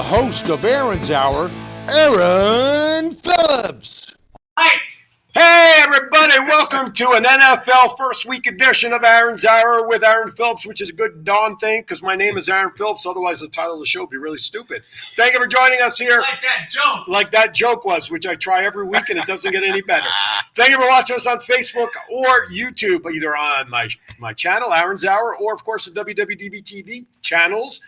the host of Aaron's Hour, Aaron Phillips. Hi. Hey, everybody. Welcome to an NFL first week edition of Aaron's Hour with Aaron Phillips, which is a good darn thing because my name is Aaron Phillips. Otherwise, the title of the show would be really stupid. Thank you for joining us here. Like that joke was, which I try every week and it doesn't get any better. Thank you for watching us on Facebook or YouTube, either on my channel, Aaron's Hour, or, of course, the WWDB TV channels.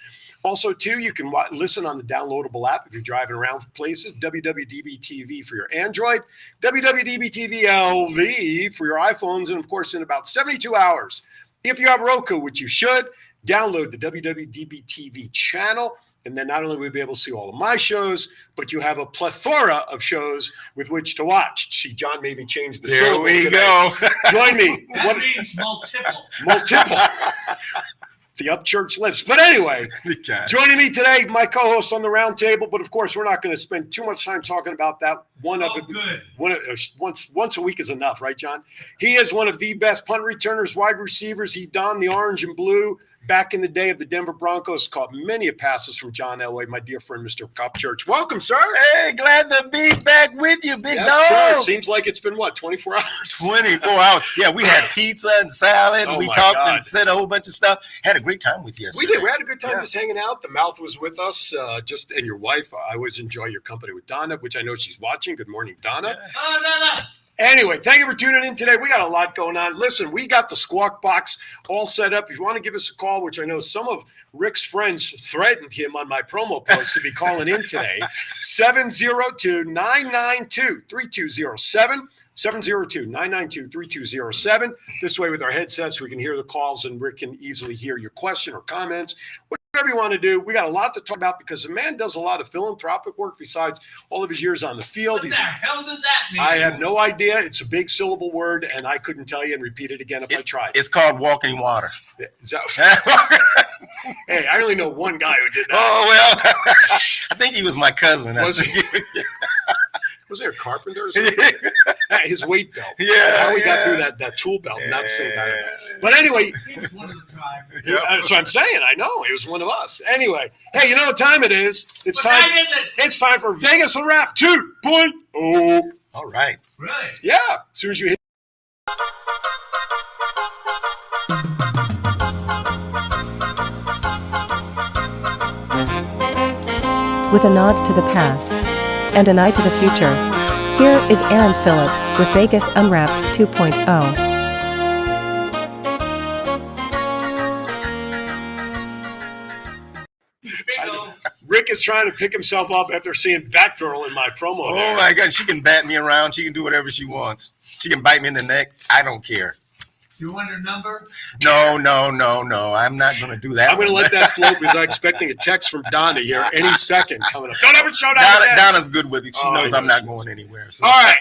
Also, too, you can listen on the downloadable app if you're driving around places, WWDB TV for your Android, WWDB TV LV for your iPhones, and, of course, in about 72 hours. If you have Roku, which you should, download the WWDB TV channel, and then not only will you be able to see all of my shows, but you have a plethora of shows with which to watch. See, John made me change the syllable today. There we go. Join me. That means multiple. Multiple. The Upchurch lives. But anyway, joining me today, my co-host on the round table. But of course, we're not going to spend too much time talking about that. Once a week is enough, right, John? He is one of the best punt returners, wide receivers. He donned the orange and blue back in the day of the Denver Broncos. Caught many passes from John Elway, my dear friend, Mr. Upchurch. Welcome, sir. Hey, glad to be back with you, big dog. Sir. Seems like it's been, 24 hours? 24 hours. Yeah, we had pizza and salad. We talked and said a whole bunch of stuff. Had a great time with you yesterday. We did. We had a good time just hanging out. The mouth was with us, and your wife. I always enjoy your company with Donna, which I know she's watching. Good morning, Donna. Yeah. Oh, no. Anyway, thank you for tuning in today. We got a lot going on. Listen, we got the Squawk Box all set up. If you want to give us a call, which I know some of Rick's friends threatened him on my promo post to be calling in today, 702-992-3207. 702-992-3207. This way, with our headsets, we can hear the calls, and Rick can easily hear your question or comments. Whatever you want to do, we got a lot to talk about because the man does a lot of philanthropic work besides all of his years on the field. What the hell does that mean? I have no idea. It's a big syllable word, and I couldn't tell you and repeat it again if I tried. It's called walking water. Is that Hey, I only know one guy who did that. Oh, well, I think he was my cousin. Was he? Was there a carpenter or something? His weight belt. Yeah. How we got through that tool belt, not saying that. But anyway. He was one of the tribe. That's what I'm saying. I know. He was one of us. Anyway. Hey, you know what time it is? It's time for Vegas and Rap 2.0. All right. Right. Yeah. As soon as you hit. With a nod to the past and an eye to the future, here is Aaron Phillips with Vegas Unwrapped 2.0. Rick is trying to pick himself up after seeing Batgirl in my promo. Oh, my God. She can bat me around. She can do whatever she wants. She can bite me in the neck. I don't care. You want her number? No. I'm not going to do that. I'm going to let that float because I'm expecting a text from Donna here any second coming up. Don't ever show that. Donna's good with it. She knows I'm not going anywhere. So. All right.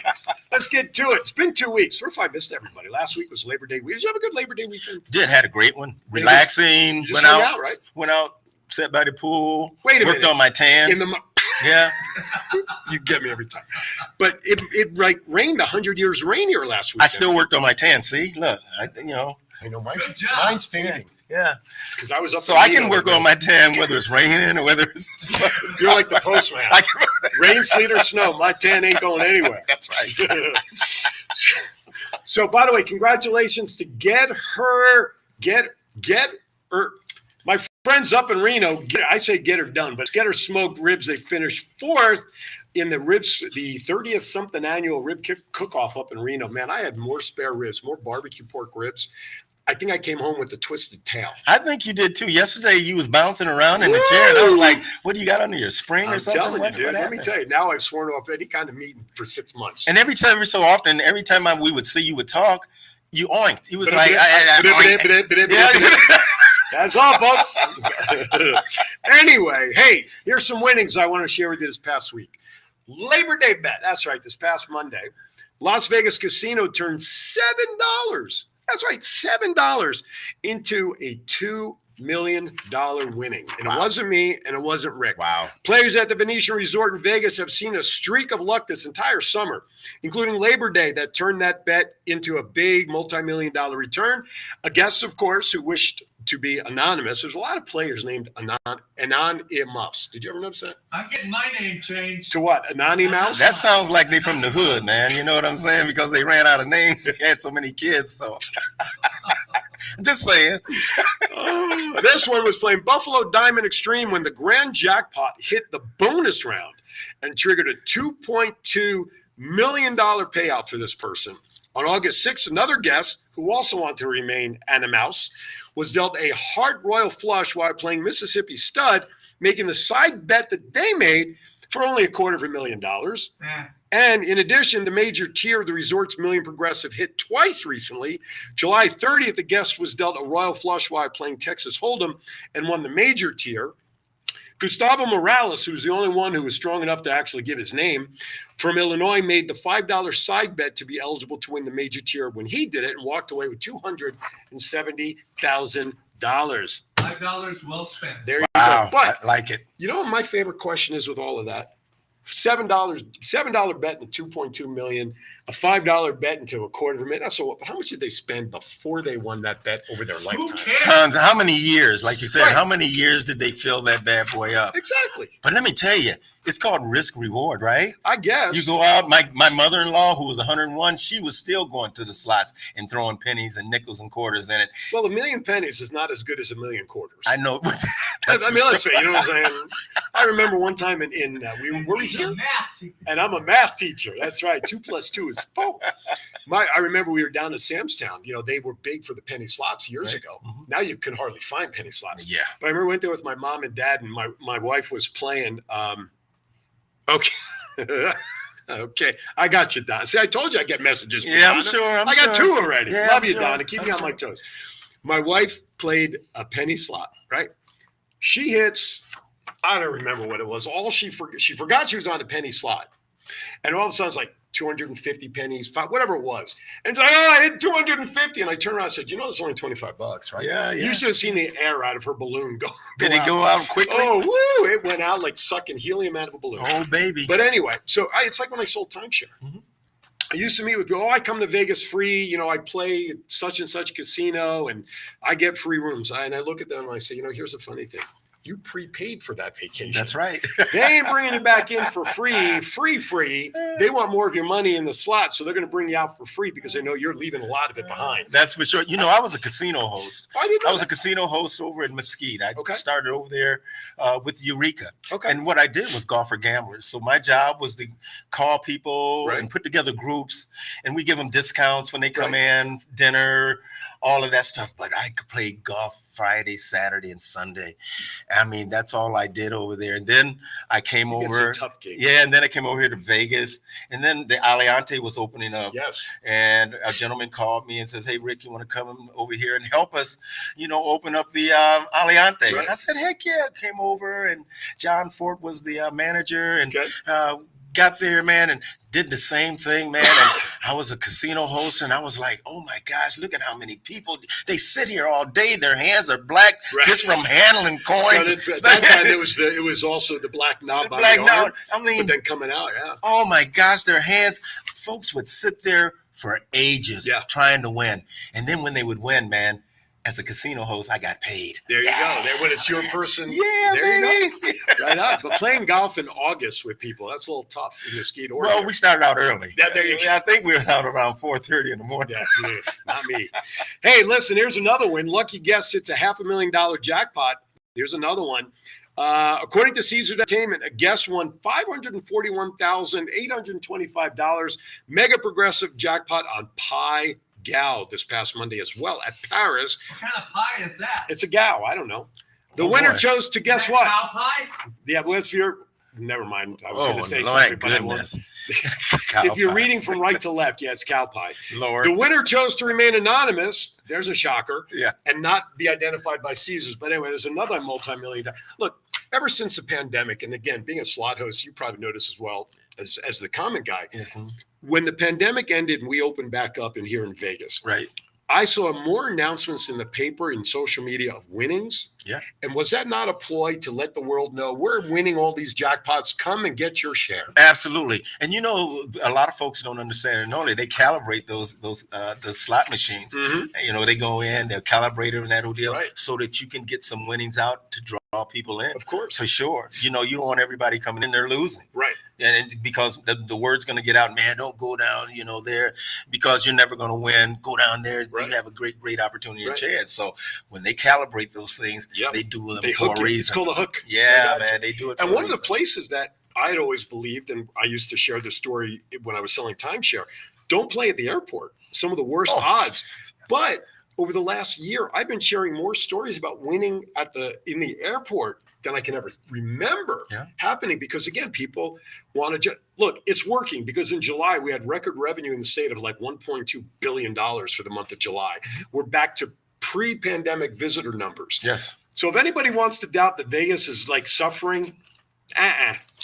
Let's get to it. It's been 2 weeks. Sorry if I missed everybody. Last week was Labor Day week. Did you have a good Labor Day weekend? Had a great one. Relaxing. Went out, right? Went out, sat by the pool. Wait a minute. Worked on my tan. Yeah. You get me every time. But it rained 100 years rainier last week. I still worked on my tan. See, look, I know mine's fading. Yeah. Because I was up. So I can work on my tan whether it's raining or whether it's. You're like the postman. Rain, sleet, or snow, my tan ain't going anywhere. That's right. So, by the way, congratulations to Get Her. My friends up in Reno, I say Get Her Done, but Get Her Smoked Ribs, they finished fourth in the 30th something annual rib cook-off up in Reno. Man, I had more spare ribs, more barbecue pork ribs. I think I came home with the twisted tail. I think you did too. Yesterday you was bouncing around in the chair. And I was like, what do you got under your spring or something? I'm telling you, dude. Let me tell you, now I've sworn off any kind of meat for 6 months. And every time we would see you would talk, you oinked. He was like, That's all, folks. Anyway, hey, here's some winnings I want to share with you this past week. Labor Day bet. That's right. This past Monday, Las Vegas Casino turned $7. That's right, $7 into a $2 million winning. And Wow. it wasn't me and it wasn't Rick. Wow. Players at the Venetian Resort in Vegas have seen a streak of luck this entire summer, including Labor Day that turned that bet into a big multi-million-dollar return. A guest, of course, who wished to be anonymous. There's a lot of players named Anonymous. Did you ever notice that? I'm getting my name changed. To what? Anonymous? That sounds like they from the hood, man. You know what I'm saying? Because they ran out of names. They had so many kids. So just saying. Oh, this one was playing Buffalo Diamond Extreme when the grand jackpot hit the bonus round and triggered a $2.2 million payout for this person. On August 6th, another guest who also wanted to remain anonymous was dealt a heart royal flush while playing Mississippi Stud, making the side bet that they made for only $250,000. Yeah. And in addition, the major tier of the resort's Million Progressive hit twice recently. July 30th, the guest was dealt a royal flush while playing Texas Hold'em and won the major tier. Gustavo Morales, who's the only one who was strong enough to actually give his name, from Illinois, made the $5 side bet to be eligible to win the major tier when he did it and walked away with $270,000. $5 well spent. There you Wow. go. But I like it. you know what my favorite question is with all of that? $7 bet into $2.2 million, a $5 bet into $250,000. So how much did they spend before they won that bet over their Who lifetime? cares? Tons. How many years? Like you said, Right. how many years did they fill that bad boy up? Exactly. But let me tell you, it's called risk reward, right? I guess. You go out. My mother-in-law, who was 101, she was still going to the slots and throwing pennies and nickels and quarters in it. Well, a million pennies is not as good as a million quarters. I know. I mean, let's say, you know what I'm saying? I remember one time we were He's a here, math teacher. and I'm a math teacher. That's right. 2 + 2 is 4. I remember we were down at Samstown. You know, they were big for the penny slots years Right. ago. Mhm. Now you can hardly find penny slots. Yeah. But I remember I went there with my mom and dad, and my wife was playing. Okay. Okay. I got you, Don. See, I told you I get messages from Yeah, I'm Donna. sure. I got 2 already. Yeah, Love I'm you, sure. Donna. Keep me I'm on my sure. toes. My wife played a penny slot, right? She hits, I don't remember what it was. She forgot she was on a penny slot. And all of a sudden it's like 250 pennies, whatever it was. And it's like, oh, I hit 250. And I turned around and said, you know, it's only $25, right? Yeah, yeah. You should have seen the air out of her balloon go. Did it go out quickly? Oh, woo! It went out like sucking helium out of a balloon. Oh, baby. But anyway, so it's like when I sold timeshare. Mhm. I used to meet with people, I come to Vegas free, you know, I play at such and such casino and I get free rooms. And I look at them and I say, you know, here's a funny thing. You prepaid for that vacation. That's right. They ain't bringing you back in for free. They want more of your money in the slot, so they're going to bring you out for free because they know you're leaving a lot of it behind. That's for sure. You know, I was a casino host. I didn't know I was a that. casino host over in Mesquite. I Okay. started over there with Eureka. Okay. And what I did was golfer gamblers. So my job was to call people Right. and put together groups, and we give them discounts when they come Right. in, dinner, all of that stuff. But I could play golf Friday, Saturday, and Sunday. I mean, that's all I did over there. And then I came It's over. a tough gig. Yeah, and then I came over here to Vegas, and then the Aliante was opening up. Yes. And a gentleman called me and says, "Hey, Rick, you want to come over here and help us, you know, open up the Aliante?" Right. And I said, "Heck yeah!" Came over, and John Fort was the manager, and Okay. got there, man, and did the same thing, man. And I was a casino host, and I was like, "Oh my gosh, look at how many people they sit here all day. Their hands are black Right. just from handling coins." At that time, it was also the black knob The on black the knob. arm, I mean, but then coming out, yeah. oh my gosh, their hands. Folks would sit there for ages Yeah. trying to win. And then when they would win, man, as a casino host, I got paid. There you go. There, when it's your person, Yeah, there you baby. go. Right on. But playing golf in August with people, that's a little tough in Mesquite or Well, here. we started out early. Yeah, there you go. I think we were out around 4:30 in the morning. Yeah, not me. Hey, listen, here's another one. Lucky guess hits a $500,000 jackpot. Here's another one. According to Caesars Entertainment, a guest won $541,825 mega progressive jackpot on Pie Gow this past Monday as well at Paris. What kind of pie is that? It's a Gow. I don't know. The Oh, winner boy. chose to guess Is that what? Cow pie? Yeah, well, if you're never mind. I was going Oh, to say my something, but I won't. goodness. If you're reading from right to left, yeah, it's cow pie. Lord. The winner chose to remain anonymous. There's a shocker. Yeah. And not be identified by Caesars. But anyway, there's another multi-million. Look, ever since the pandemic, and again, being a slot host, you probably noticed as well as the common guy. Yes, When the pandemic ended and we opened back up in here in Vegas, right. I saw more announcements in the paper and social media of winnings. Yeah. And was that not a ploy to let the world know we're winning all these jackpots? Come and get your share. Absolutely. And a lot of folks don't understand it. Normally they calibrate the slot machines. Mm-hmm. They go in, they'll calibrate it in that whole deal Right. so that you can get some winnings out to draw people in. Of course. For sure. You don't want everybody coming in there losing. Right. And because the word's going to get out, man, don't go down, there because you're never going to win. Go down there. Right. You have a great opportunity and Right. chance. So when they calibrate those things, Yep. they do them They for hook a you. reason. It's called a hook. Yeah, I got you. man, they do it for And a one of the reason. places that I'd always believed, and I used to share the story when I was selling timeshare, don't play at the airport. Some of the worst odds. But over the last year, I've been sharing more stories about winning in the airport than I can ever remember happening. Because again, people want to look, it's working because in July we had record revenue in the state of like $1.2 billion for the month of July. We're back to pre-pandemic visitor numbers. Yes. So if anybody wants to doubt that Vegas is like suffering,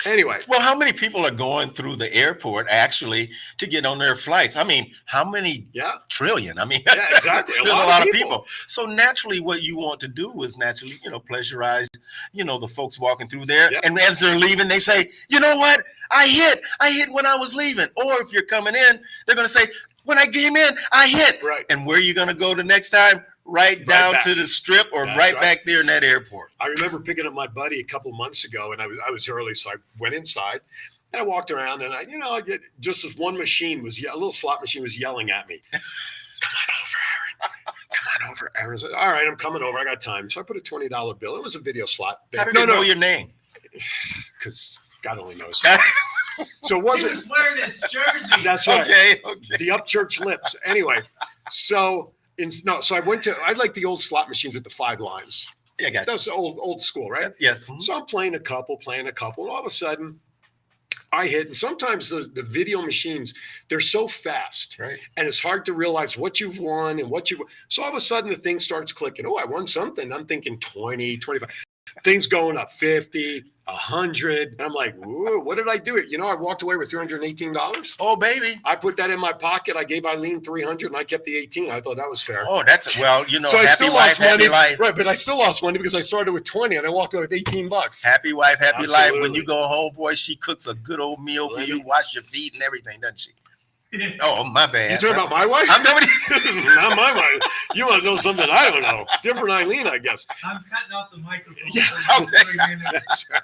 anyway. Well, how many people are going through the airport actually to get on their flights? I mean, how many trillion? I mean, Yeah, exactly. there's a lot of people. So naturally, what you want to do is pleasurize, the folks walking through there. Yeah. And as they're leaving, they say, you know what? I hit when I was leaving. Or if you're coming in, they're going to say, when I came in, I hit. Right. And where are you going to go the next time? Right down back to the strip or That's right right. back there in that airport. I remember picking up my buddy a couple of months ago, and I was early, so I went inside and I walked around, and I get just as one machine a little slot machine was yelling at me, "Come on over, Aaron. Come on over, Aaron." I said, "All right, I'm coming over. I got time." So I put a $20 bill. It was a video slot. How did they know your name? Because God only knows. So it He wasn't. was wearing his jersey. That's right. Okay. The Upchurch lips. Anyway, so I like the old slot machines with the 5 lines. Yeah, I got you. That's old school, right? Yes. So I'm playing a couple, and all of a sudden I hit. And sometimes the video machines, they're so fast, Right. and it's hard to realize what you've won and so all of a sudden the thing starts clicking. Oh, I won something. I'm thinking 20, 25. Things going up 50, 100. And I'm like, whoa, what did I do? I walked away with $318. Oh, baby. I put that in my pocket. I gave Eileen 300 and I kept the 18. I thought that was fair. Oh, that's so I happy still wife, lost money. happy life. Right, but I still lost money because I started with 20 and I walked away with $18. Happy wife, happy life. When Absolutely. you go home, boy, she cooks a good old meal for you, Right. wash your feet and everything, doesn't she? Oh, my bad. You talking about my wife? I'm nobody. Not my wife. You want to know something I don't know. Different Eileen, I guess. I'm cutting off the microphone. Yeah, for okay. 3 minutes. That's right.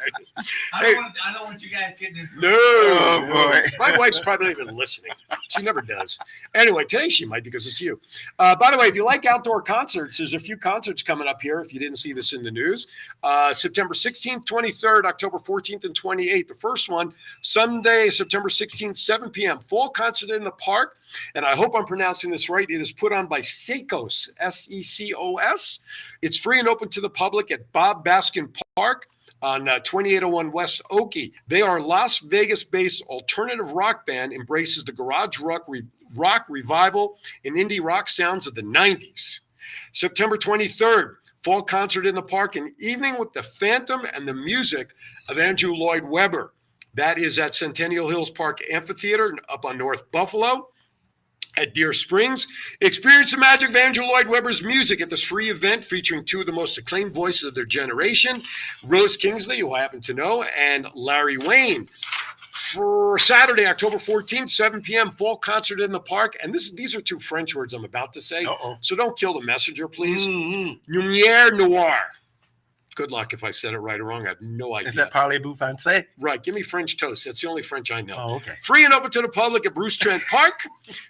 I don't want you guys getting into No, Oh, no. boy. My wife's probably not even listening. She never does. Anyway, today she might because it's you. By the way, if you like outdoor concerts, there's a few concerts coming up here. If you didn't see this in the news, September 16th, 23rd, October 14th, and 28th. The first one, Sunday, September 16th, 7 p.m. Fall concert in the park. And I hope I'm pronouncing this right. It is put on by Secos, S-E-C-O-S. It's free and open to the public at Bob Baskin Park on 2801 West Oakey. They are a Las Vegas-based alternative rock band, embraces the garage rock revival and indie rock sounds of the 90s. September 23rd, fall concert in the park, an evening with the Phantom and the music of Andrew Lloyd Webber. That is at Centennial Hills Park Amphitheater up on North Buffalo. At Deer Springs, experience the magic of Andrew Lloyd Webber's music at this free event featuring 2 of the most acclaimed voices of their generation, Rose Kingsley, who I happen to know, and Larry Wayne. For Saturday, October 14th, 7 p.m., fall concert in the park. And these are 2 French words I'm about to say, so don't kill the messenger, please. Lumière Noire. Good luck if I said it right or wrong. I have no idea. Is that parlez-vous français? Right. Give me French toast. That's the only French I know. Oh, okay. Free and open to the public at Bruce Trent Park.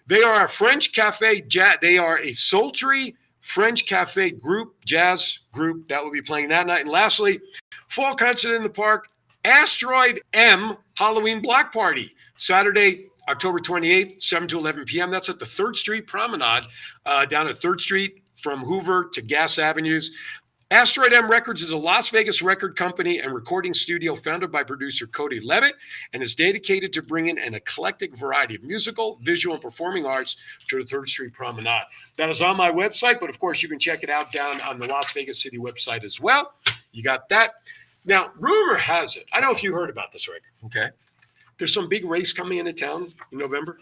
They are a French cafe jazz. They are a sultry French cafe group, jazz group that will be playing that night. And lastly, fall concert in the park, Asteroid M Halloween Block Party, Saturday, October 28th, 7 to 11 p.m. That's at the 3rd Street Promenade, down at 3rd Street from Hoover to Gas Avenues. Asteroid M Records is a Las Vegas record company and recording studio founded by producer Cody Levitt and is dedicated to bringing an eclectic variety of musical, visual, and performing arts to the 3rd Street Promenade. That is on my website, but of course you can check it out down on the Las Vegas City website as well. You got that. Now, rumor has it, I don't know if you heard about this, Rick. Okay. There's some big race coming into town in November.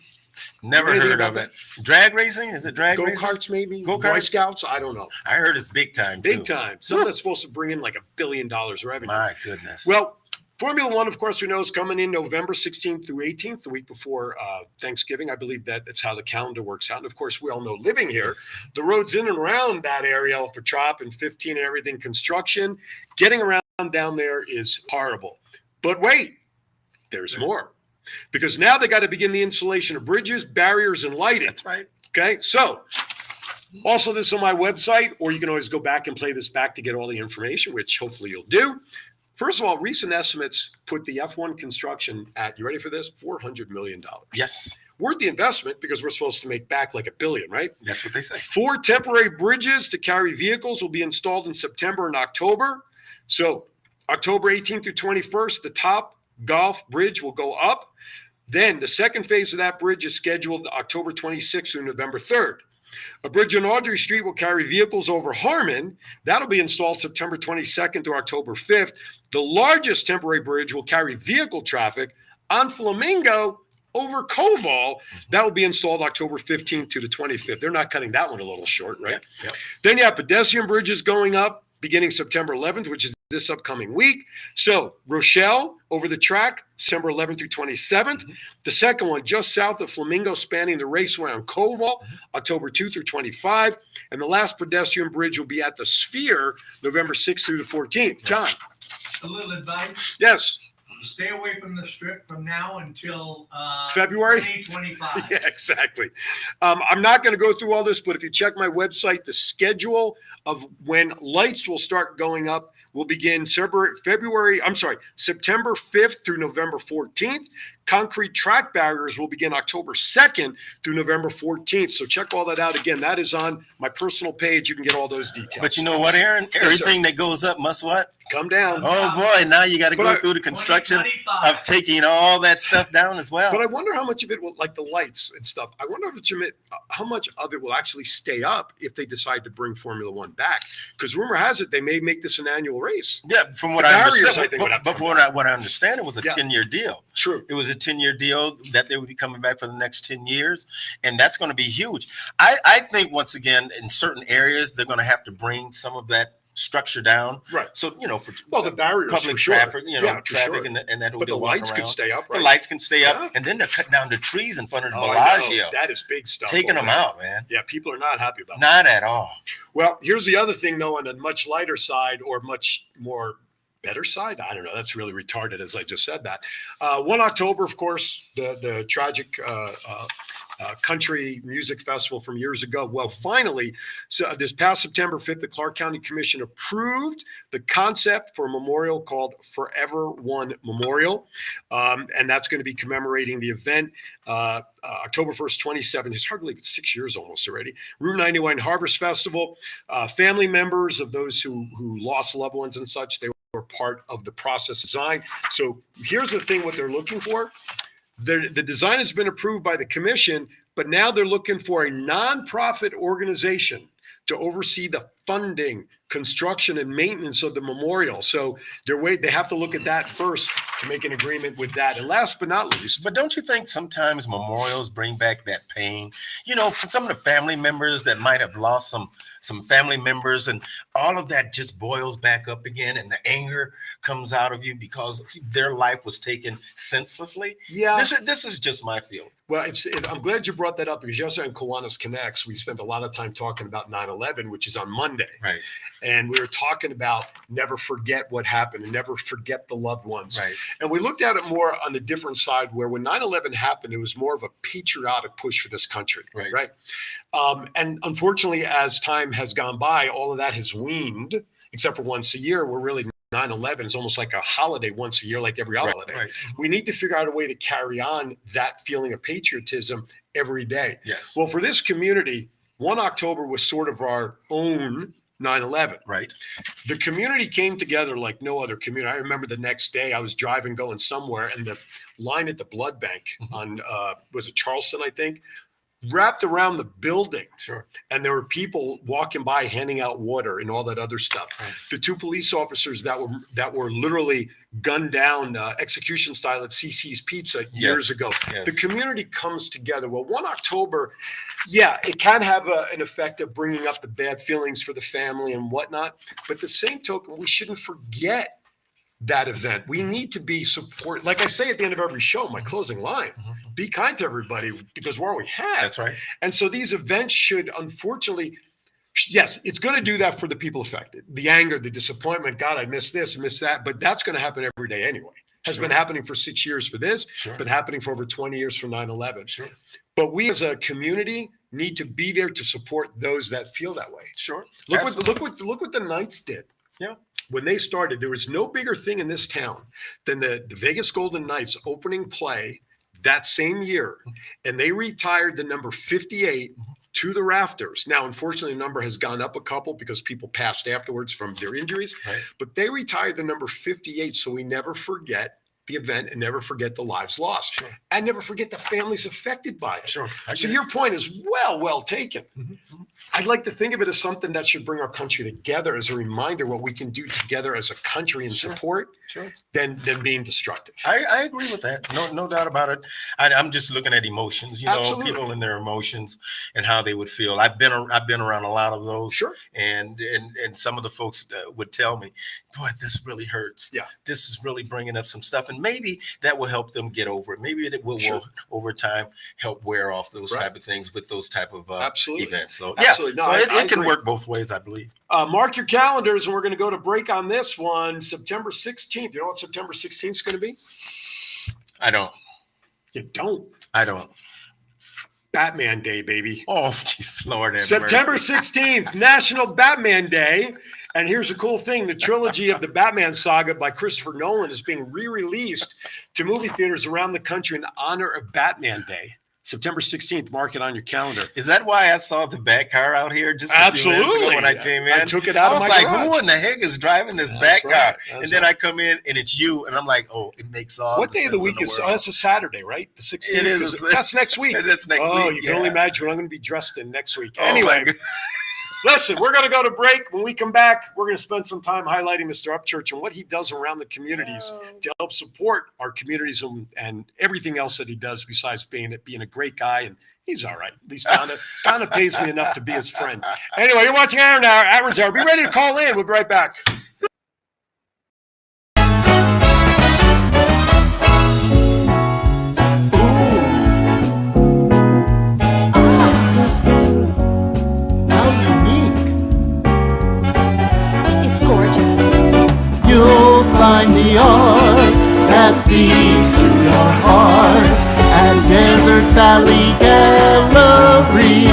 Never Anything heard about of it. Drag racing? Is it drag racing? Go-karts, maybe? Go-karts? Boy Scouts? I don't know. I heard it's big time, Big too. time. Some that's supposed to bring in like $1 billion revenue. My goodness. Well, Formula One, of course, we know is coming in November 16th through 18th, the week before Thanksgiving. I believe that's how the calendar works out. And of course, we all know living here, the roads in and around that area for Trop and 15 and everything, construction, getting around down there is horrible. But wait, there's more. Because now they got to begin the installation of bridges, barriers, and lighting. That's right. Okay, so also this is on my website, or you can always go back and play this back to get all the information, which hopefully you'll do. First of all, recent estimates put the F1 construction at, you ready for this? $400 million. Yes. Worth the investment because we're supposed to make back like $1 billion, right? That's what they say. 4 4 temporary bridges to carry vehicles will be installed in September and October. So October 18th through 21st, the top Golf Bridge will go up. Then the second phase of that bridge is scheduled October 26th through November 3rd. A bridge on Audrey Street will carry vehicles over Harmon. That'll be installed September 22nd through October 5th. The largest temporary bridge will carry vehicle traffic on Flamingo over Koval. That will be installed October 15th to the 25th. They're not cutting that one a little short, right? Yep. Then you have pedestrian bridges going up beginning September 11th, which is this upcoming week. So Rochelle over the track, December 11th through 27th. The second one just south of Flamingo, spanning the raceway on Koval, October 2 through 25. And the last pedestrian bridge will be at the Sphere, November 6th through the 14th. John. A little advice: Yes. stay away from the strip from now until February? 2025. Yeah, exactly. I'm not going to go through all this, but if you check my website, the schedule of when lights will start going up will begin September 5th through November 14th. Concrete track barriers will begin October 2nd through November 14th. So check all that out. Again, that is on my personal page. You can get all those details. But you know what, Aaron? Everything that goes up must what? Come down. Oh, boy. Now you got to go But through the construction 2025. of taking all that stuff down as well. But I wonder how much of it will, like the lights and stuff, I wonder how much of it will actually stay up if they decide to bring Formula One back. Because rumor has it they may make this an annual race. Yeah, from what The I barriers, understand, I think, would have to but come what I understand, it was a Yeah. 10-year deal. True. It was a 10-year deal that they would be coming back for the next 10 years, and that's going to be huge. I think, once again, in certain areas, they're going to have to bring some of that structure down. Right. So, for Well, the barriers public for sure. traffic, Yeah, for traffic sure. and that will But be the walking lights could around. stay up, right? The lights can stay up, Yeah. and then they're cutting down the trees in front of the Oh, I know. Bellagio, That is big stuff. taking over them there. out, man. Yeah, people are not happy about that. Not at all. Well, here's the other thing, though, on a much lighter side or much more better side. I don't know. That's really retarded, as I just said that. 1 October, of course, the tragic country music festival from years ago. Well, finally, so this past September 5th, the Clark County Commission approved the concept for a memorial called Forever One Memorial. And that's going to be commemorating the event October 1st, 2017. It's hard to believe it's 6 years almost already. Route 91 Harvest Festival. Family members of those who lost loved ones and such, they were part of the process design. So here's the thing, what they're looking for. The design has been approved by the commission, but now they're looking for a nonprofit organization to oversee the funding, construction, and maintenance of the memorial. So they have to look at that first to make an agreement with that. And last but not least, But don't you think sometimes memorials bring back that pain? For some of the family members that might have lost some family members, and all of that just boils back up again, and the anger comes out of you because their life was taken senselessly. yeah. This is just my feeling. Well, I'm glad you brought that up because yesterday on Kiwanis Connects, we spent a lot of time talking about 9/11, which is on Monday. Right. And we were talking about never forget what happened and never forget the loved ones. Right. And we looked at it more on the different side where when 9/11 happened, it was more of a patriotic push for this country. Right. And unfortunately, as time has gone by, all of that has weaned, except for once a year. We're really 9/11 is almost like a holiday once a year, like every other holiday. Right. We need to figure out a way to carry on that feeling of patriotism every day. Yes. Well, for this community, 1 October was sort of our own 9/11. Right. The community came together like no other community. I remember the next day I was driving, going somewhere, and the line at the blood bank on, was it Charleston, I think? wrapped around the building. Sure. And there were people walking by handing out water and all that other stuff. Right. The 2 police officers that were literally gunned down execution style at CC's Pizza years ago. Yes. The community comes together. Well, 1 October, yeah, it can have an effect of bringing up the bad feelings for the family and whatnot. But the same token, we shouldn't forget that event. We need to be support. Like I say at the end of every show, my closing line, be kind to everybody because we're all we have. That's right. And so these events should, unfortunately, yes, it's going to do that for the people affected. The anger, the disappointment, God, I missed this, missed that. But that's going to happen every day anyway. Has been happening for 6 years for this, been happening for over 20 years for 9/11. Sure. But we as a community need to be there to support those that feel that way. Sure. Look what the Knights did. Yeah. When they started, there was no bigger thing in this town than the Vegas Golden Knights opening play that same year. And they retired the number 58 to the rafters. Now, unfortunately, the number has gone up a couple because people passed afterwards from their injuries. Right. But they retired the number 58 so we never forget the event and never forget the lives lost. Sure. And never forget the families affected by it. Sure. So your point is well taken. Mm-hmm. I'd like to think of it as something that should bring our country together as a reminder what we can do together as a country and support than being destructive. I agree with that. No doubt about it. I'm just looking at emotions, Absolutely. People and their emotions and how they would feel. I've been around a lot of those. Sure. And some of the folks would tell me, boy, this really hurts. Yeah. This is really bringing up some stuff. And maybe that will help them get over it. Maybe it will over time help wear off those type of things with those type of events. So Absolutely. No, so I it can agree. work both ways, I believe. Mark your calendars, and we're going to go to break on this one, September 16th. You know what September 16th is going to be? I don't. You don't. I don't. Batman Day, baby. Oh, jeez, Lord. September 16th, National Batman Day. And here's the cool thing. The trilogy of the Batman saga by Christopher Nolan is being re-released to movie theaters around the country in honor of Batman Day. September 16th, mark it on your calendar. Is that why I saw the Bat car out here just a few minutes ago when I came in? I took it out of my garage. garage. Who in the heck is driving this Bat car? And then I come in and it's you, and I'm like, oh, it makes all What the day of the sense week in is? world. Oh, it's a Saturday, right? The 16th. It is. That's next week. That's next week. Oh, you can only imagine what I'm going to be dressed in next week. Oh, Anyway. Listen, we're going to go to break. When we come back, we're going to spend some time highlighting Mr. Upchurch and what he does around the communities to help support our communities and everything else that he does besides being a great guy. And he's all right. At least Donna pays me enough to be his friend. Anyway, you're watching Aaron's Hour. Be ready to call in. We'll be right back. You'll find the art that speaks to your heart at Desert Valley Gallery.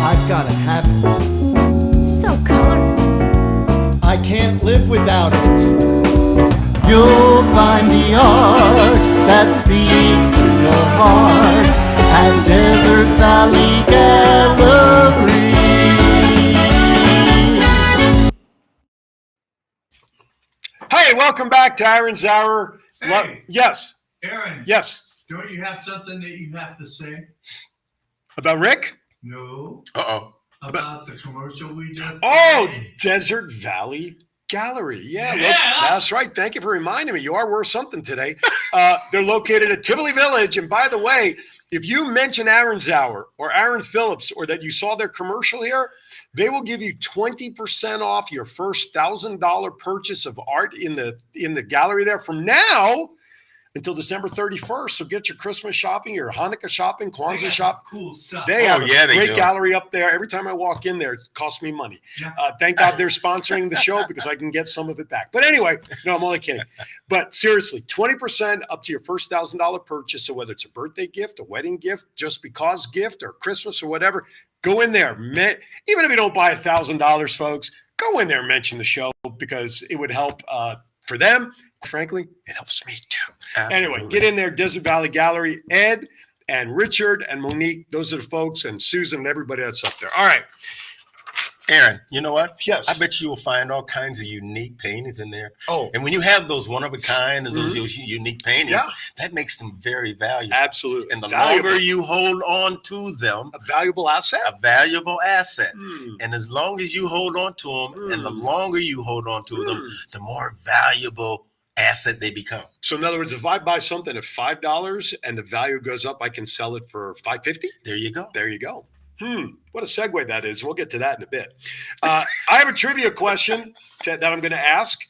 I've got to have it. So colorful. I can't live without it. You'll find the art that speaks to your heart at Desert Valley Gallery. Hey, welcome back to Aaron's Hour. Hey. Yes. Aaron. Yes. Don't you have something that you have to say? About Rick? No. Uh-oh. About the commercial we just Oh, Desert Valley Gallery. Yeah, Yeah. that's right. Thank you for reminding me. You are worth something today. They're located at Tivoli Village. And by the way, if you mention Aaron's Hour or Aaron Phillips or that you saw their commercial here, they will give you 20% off your first $1,000 purchase of art in the gallery there from now until December 31st. So get your Christmas shopping, your Hanukkah shopping, Kwanzaa shopping. Cool stuff. They have a they great do. gallery up there. Every time I walk in there, it costs me money. Yeah. Thank God they're sponsoring the show because I can get some of it back. But anyway, no, I'm only kidding. But seriously, 20% up to your first $1,000 purchase. So whether it's a birthday gift, a wedding gift, just because gift, or Christmas or whatever, go in there. Even if you don't buy $1,000, folks, go in there and mention the show because it would help for them. Frankly, it helps me too. Absolutely. Anyway, get in there, Desert Valley Gallery. Ed and Richard and Monique, those are the folks, and Susan and everybody that's up there. All right. Aaron, you know what? Yes. I bet you will find all kinds of unique paintings in there. Oh, And when you have those one of a kind and those unique paintings, yeah, that makes them very valuable. absolutely. And the Valuable. longer you hold on to them, A valuable asset. a valuable asset. Hmm. And as long as you hold on to them, and the Mm. longer you hold on to them, Hmm. the more valuable asset they become. So in other words, if I buy something at $5 and the value goes up, I can sell it for $5.50. There you go. There you go. What a segue that is. We'll get to that in a bit. I have a trivia question that I'm going to ask.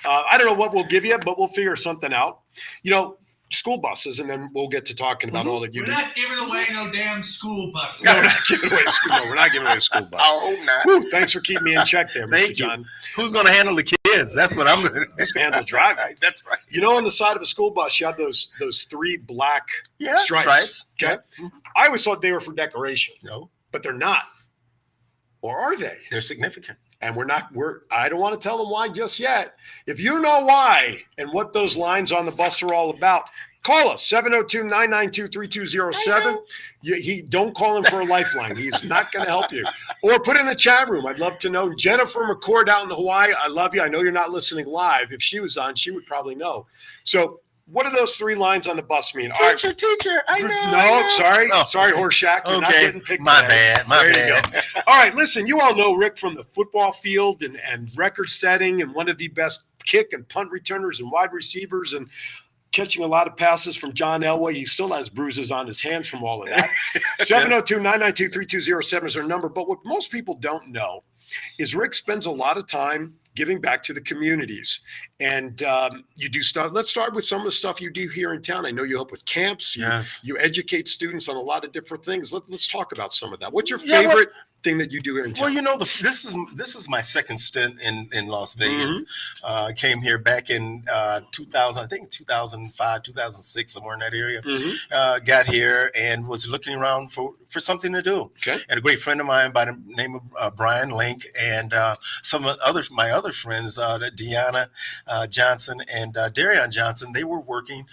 I don't know what we'll give you, but we'll figure something out. You know, school buses, and then we'll get to talking about all that you We're do. not giving away no damn school buses. No, we're not giving away school. No, we're not giving away a school bus. I hope not. Whew, thanks for keeping me in check there, Mr. Thank you. John. Who's going to handle the kids? That's what I'm going to Who's gonna handle driving? That's right. You know, on the side of a school bus, you have those three black Yeah, stripes. Okay. Yeah. I always thought they were for decoration, No, but they're not. Or are they? they're significant. And I don't want to tell them why just yet. If you know why and what those lines on the bus are all about, call us 702-992-3207. Don't call him for a lifeline. He's not going to help you. Or put in the chat room. I'd love to know. Jennifer McCord out in Hawaii, I love you. I know you're not listening live. If she was on, she would probably know. So what do those three lines on the bus mean? All right. Teacher, I know. No, sorry. Oh, Sorry, okay. Horseshack. You're not Okay, getting picked my today. bad, my There you bad. go. All right, listen, you all know Rick from the football field and record setting and one of the best kick and punt returners and wide receivers and catching a lot of passes from John Elway. He still has bruises on his hands from all of that. 702-992-3207 is our number. But what most people don't know is Rick spends a lot of time giving back to the communities. And you do stuff. Let's start with some of the stuff you do here in town. I know you help with camps. Yes. You educate students on a lot of different things. Let's talk about some of that. What's your Yeah, favorite thing that you do here in town? Well, you know, this is my second stint in Las Vegas. I came here back in 2000, I think 2005, 2006, somewhere in that area. Got here and was looking around for something to do. Okay. And a great friend of mine by the name of Brian Link and some of my other friends, Deanna Johnson and Darion Johnson, they were working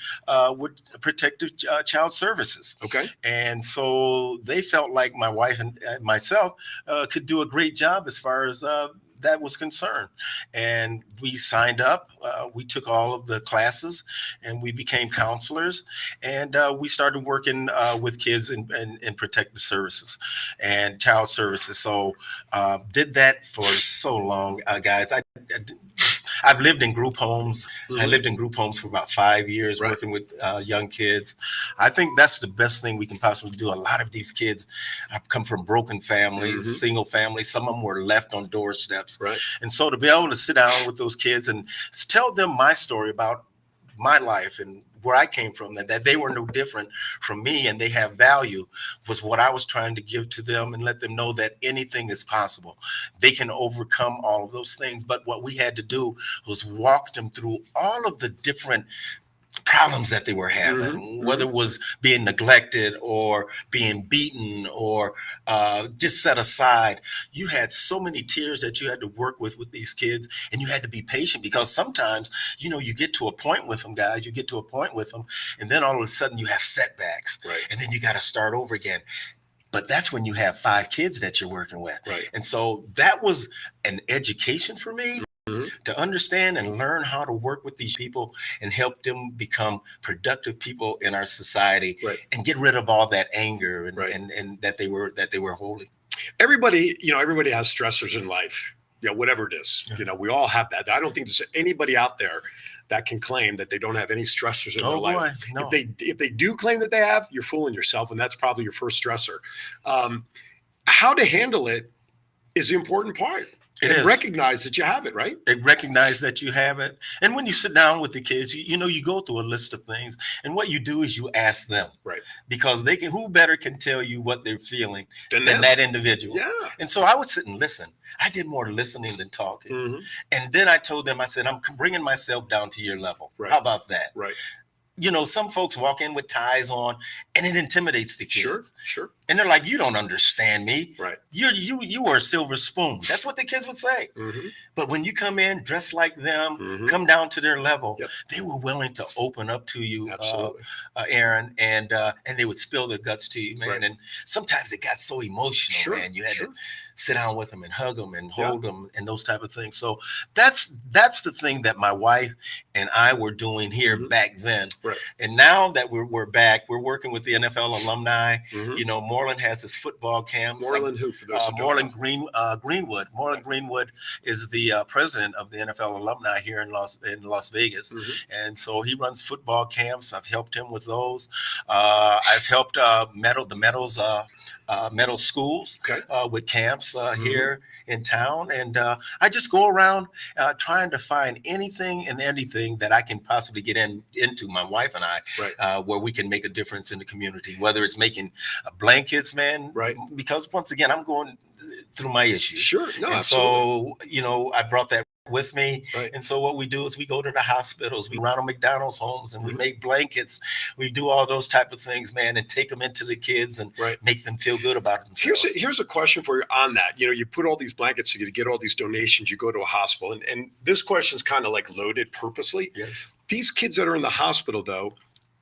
with Protective Child Services. Okay. And so they felt like my wife and myself could do a great job as far as that was concerned. And we signed up. We took all of the classes and we became counselors. And we started working with kids in protective services and child services. So did that for so long, guys. I've lived in group homes. I lived in group homes for about 5 years, Right. working with young kids. I think that's the best thing we can possibly do. A lot of these kids come from broken families, single families. Some of them were left on doorsteps. Right. And so to be able to sit down with those kids and tell them my story about my life and where I came from, that they were no different from me and they have value, was what I was trying to give to them and let them know that anything is possible. They can overcome all of those things. But what we had to do was walk them through all of the different problems that they were having, whether it was being neglected or being beaten or just set aside. You had so many tears that you had to work with these kids, and you had to be patient because sometimes, you know, you get to a point with them, guys, you get to a point with them, and then all of a sudden you have setbacks, Right. and then you got to start over again. But that's when you have 5 kids that you're working with. Right. And so that was an education for me. To understand and learn how to work with these people and help them become productive people in our society, Right. and get rid of all that anger and, Right. and that they were holding. Everybody has stressors in life, whatever it is. Yeah. We all have that. I don't think there's anybody out there that can claim that they don't have any stressors in their Oh, life. boy, no. If they do claim that they have, you're fooling yourself, and that's probably your first stressor. How to handle it is the important part. It And is. recognize that you have it, right? They recognize that you have it. And when you sit down with the kids, you go through a list of things. And what you do is you ask them. Right. Because who better can tell you what they're feeling Then than that individual. Yeah. And so I would sit and listen. I did more listening than talking. Mhm. And then I told them, I said, I'm bringing myself down to your level. Right. How about that? Right. Some folks walk in with ties on and it intimidates the kids. Sure. And they're like, you don't understand me. Right. You were a silver spoon. That's what the kids would say. Mm-hmm. But when you come in dressed like them, Mm-hmm. come down to their level, Yep. they were willing to open up to you, Absolutely. Aaron, and they would spill their guts to you, man. Right. And sometimes it got so emotional, Sure, man. You had sure. to sit down with them and hug them and Yeah. hold them and those type of things. So that's the thing that my wife and I were doing here Mhm. back then. Right. And now that we're back, we're working with the NFL alumni. Mhm. You know, Moreland has his football camps. Moreland who, for those who don't Moreland know? Greenwood. Moreland Greenwood is the president of the NFL alumni here in Las Vegas, Mhm. and so he runs football camps. I've helped him with those. I've helped Meadow schools Okay. with camps here in town, and I just go around trying to find anything and anything that I can possibly get into. My wife and I, Right. where we can make a difference in the community, whether it's making blankets, man. Right. Because once again, I'm going through my issues. Sure. No, And absolutely. so, you know, I brought that with me. Right. And so what we do is we go to the hospitals, we Ronald McDonald's homes, and we Mhm. make blankets. We do all those type of things, man, and take them into the kids and Right. make them feel good about themselves. Here's a question for you on that. You know, you put all these blankets together, get all these donations, you go to a hospital, and this question's kind of like loaded purposely. Yes. These kids that are in the hospital, though,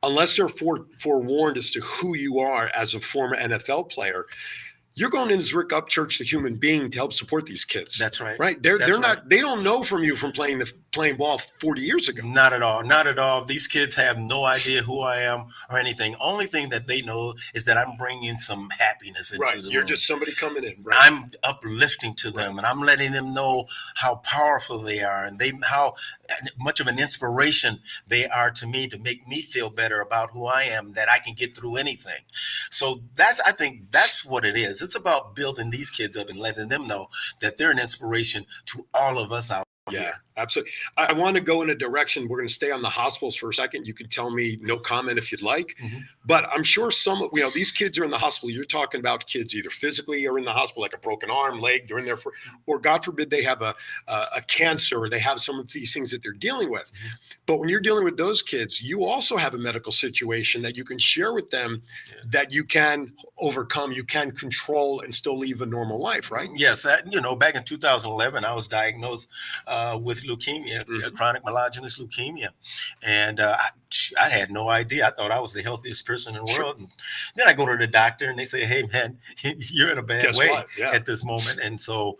unless they're forewarned as to who you are as a former NFL player, you're going in as Rick Upchurch, the human being, to help support these kids. That's right. Right? They're That's not. right. They don't know from you from playing ball 40 years ago. Not at all. Not at all. These kids have no idea who I am or anything. Only thing that they know is that I'm bringing some happiness into Right. the You're room. just somebody coming in. Right. I'm uplifting to them, and I'm letting them know how powerful they are, and how much of an inspiration they are to me, to make me feel better about who I am, that I can get through anything. So I think that's what it is. It's about building these kids up and letting them know that they're an inspiration to all of us out Yeah, here. absolutely. I want to go in a direction. We're going to stay on the hospitals for a second. You can tell me no comment if you'd like, Mhm. but I'm sure these kids are in the hospital. You're talking about kids either physically or in the hospital, like a broken arm, leg. They're in there or God forbid, they have a cancer, or they have some of these things that they're dealing with. Mm-hmm. But when you're dealing with those kids, you also have a medical situation that you can share with them, that you can overcome, you can control, and still live a normal life, right? Yes, back in 2011, I was diagnosed with leukemia, Mhm. chronic myelogenous leukemia, and I had no idea. I thought I was the healthiest person in the Sure. world. And then I go to the doctor, and they say, "Hey, man, you're in a bad Guess way what? Yeah. at this moment." And so,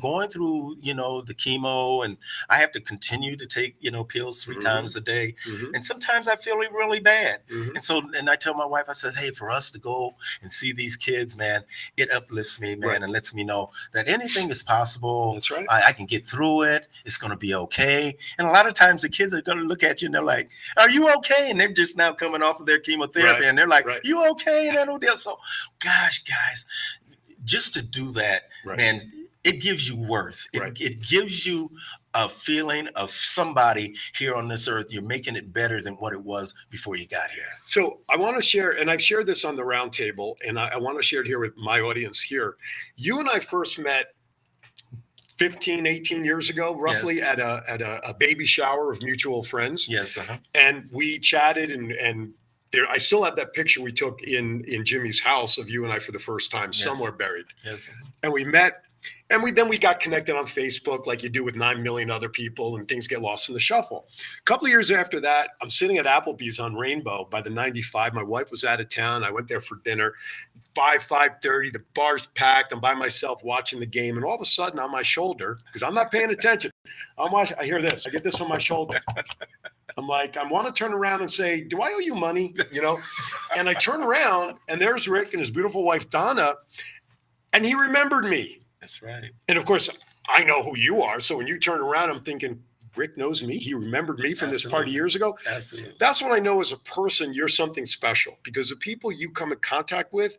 going through, the chemo, and I have to continue to take, pills 3 Mhm. times a day, Mhm. and sometimes I feel really bad. Mhm. And so, and I tell my wife, I says, "Hey, for us to go and see these kids, man, it uplifts me, man, Right. and lets me know that anything is possible. That's right. I can get through it. It's going to be okay." And a lot of times the kids are going to look at you and they're like, "Are you okay?" And they're just now coming off of their chemotherapy, Right, and they're like, right. "You okay?" And that whole deal. So, gosh, guys, just to do that, Right. man, it gives you worth. Right. It gives you a feeling of somebody here on this earth. You're making it better than what it was before you got here. So I want to share, and I've shared this on the roundtable, and I want to share it here with my audience here. You and I first met 15, 18 years ago, roughly, Yes. at a baby shower of mutual friends. Yes. Uh-huh. And we chatted, and there, I still have that picture we took in Jimmy's house of you and I for the first time, Yes. somewhere buried. Yes. And we met, and we got connected on Facebook like you do with 9 million other people, and things get lost in the shuffle. A couple of years after that, I'm sitting at Applebee's on Rainbow by the 95. My wife was out of town. I went there for dinner. 5:30, the bar's packed. I'm by myself watching the game, and all of a sudden on my shoulder, because I'm not paying attention, I'm watching, I hear this. I get this on my shoulder. I'm like, I want to turn around and say, "Do I owe you money?" And I turn around, and there's Rick and his beautiful wife Donna, and he remembered me. That's right. And of course, I know who you are. So when you turn around, I'm thinking, Rick knows me. He remembered me from this party Absolutely. years ago. Absolutely. That's when I know as a person, you're something special, because the people you come in contact with,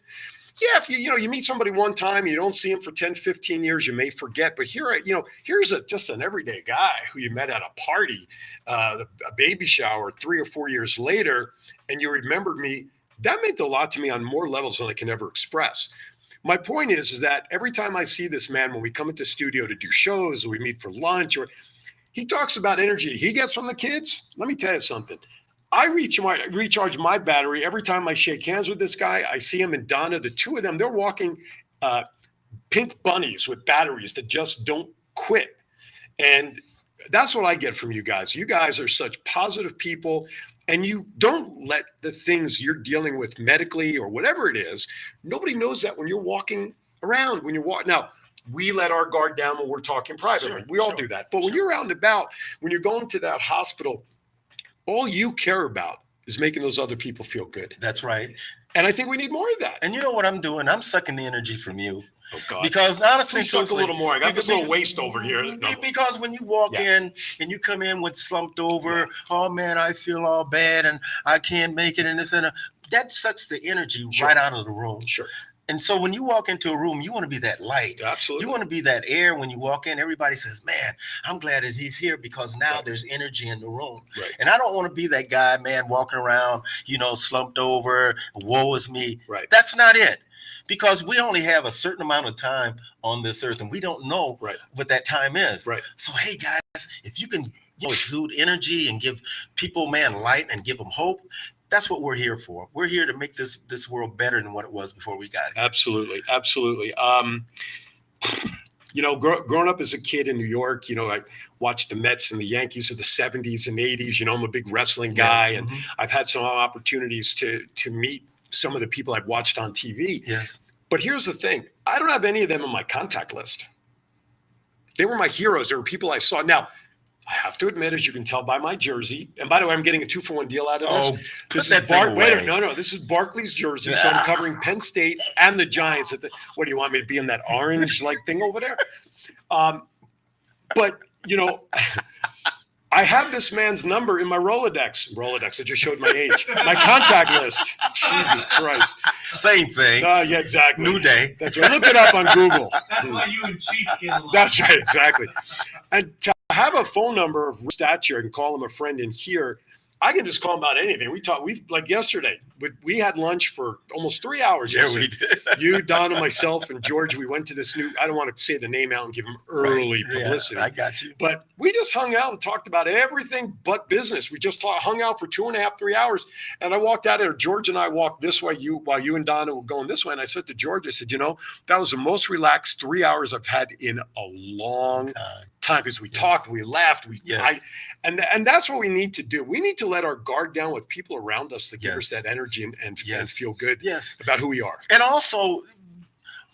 yeah, if you meet somebody one time, you don't see him for 10, 15 years, you may forget. But here's just an everyday guy who you met at a party, a baby shower 3 or 4 years later, and you remembered me. That meant a lot to me on more levels than I can ever express. My point is that every time I see this man, when we come into the studio to do shows, or we meet for lunch, or he talks about energy he gets from the kids. Let me tell you something. I recharge my battery every time I shake hands with this guy. I see him and Donna, the two of them, they're walking pink bunnies with batteries that just don't quit. And that's what I get from you guys. You guys are such positive people, and you don't let the things you're dealing with medically or whatever it is, nobody knows that when you're walking around, when you're walking. Now, we let our guard down when we're talking privately. Sure, we all sure, do that. But when you're out and about, when you're going to that hospital, all you care about is making those other people feel good. That's right. And I think we need more of that. And you know what I'm doing? I'm sucking the energy from you. Oh, God. Because honestly, Please suck a truthfully, little more. I got this little waist over here. Because when you walk in and you come in with slumped over, oh man, I feel all bad and I can't make it, and this and that sucks the energy right out of the room. Sure. And so when you walk into a room, you want to be that light. Absolutely. You want to be that air when you walk in. Everybody says, man, I'm glad that he's here because now there's energy in the room. Right. And I don't want to be that guy, man, walking around, slumped over, woe is me. Right. That's not it. Because we only have a certain amount of time on this earth and we don't know what that time is. Right. So, hey, guys, if you can exude energy and give people, man, light and give them hope, that's what we're here for. We're here to make this world better than what it was before we got here. Absolutely. Absolutely. Growing up as a kid in New York, I watched the Mets and the Yankees of the 70s and 80s. I'm a big wrestling guy, and I've had some opportunities to meet some of the people I've watched on TV. Yes. But here's the thing. I don't have any of them on my contact list. They were my heroes. They were people I saw. Now, I have to admit, as you can tell by my jersey, and by the way, I'm getting a 2-for-1 deal out of this. Oh, this put is that thing away. No. This is Barkley's jersey, so I'm covering Penn State and the Giants. What do you want me to be in that orange thing over there? But I have this man's number in my Rolodex. I just showed my age. My contact list. Jesus Christ. Same thing. Yeah, exactly. New day. That's right. Look it up on Google. That's why you and Chief get along. That's right, exactly. And to have a phone number of stature and call him a friend in here, I can just call him about anything. We like yesterday. We had lunch for almost 3 hours. Yeah, we did. You, Donna, myself, and George. We went to this new. I don't want to say the name out and give him early publicity. I got you. But we just hung out and talked about everything but business. We just hung out for 2.5, 3 hours. And I walked out there. George and I walked this way. While you and Donna were going this way. And I said to George, I said, that was the most relaxed 3 hours I've had in a long time because we talked, we laughed, and that's what we need to do. We need to let our guard down with people around us to give us that energy and feel good about who we are. And also,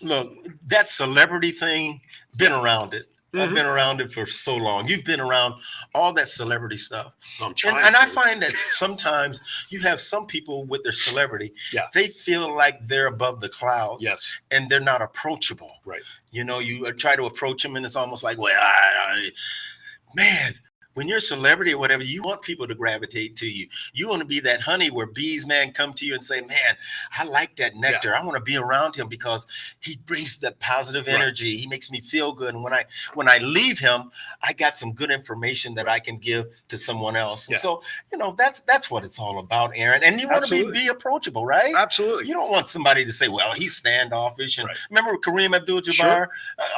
look, that celebrity thing, been around it. I've been around it for so long. You've been around all that celebrity stuff. And I find that sometimes you have some people with their celebrity, they feel like they're above the clouds and they're not approachable. Right. You try to approach them and it's almost like, well, man, when you're a celebrity or whatever, you want people to gravitate to you. You want to be that honey where bees, man, come to you and say, man, I like that nectar. I want to be around him because he brings that positive energy. He makes me feel good. And when I leave him, I got some good information that I can give to someone else. And so, that's what it's all about, Aaron. And you want to be approachable, right? Absolutely. You don't want somebody to say, well, he's standoffish. And remember Kareem Abdul-Jabbar?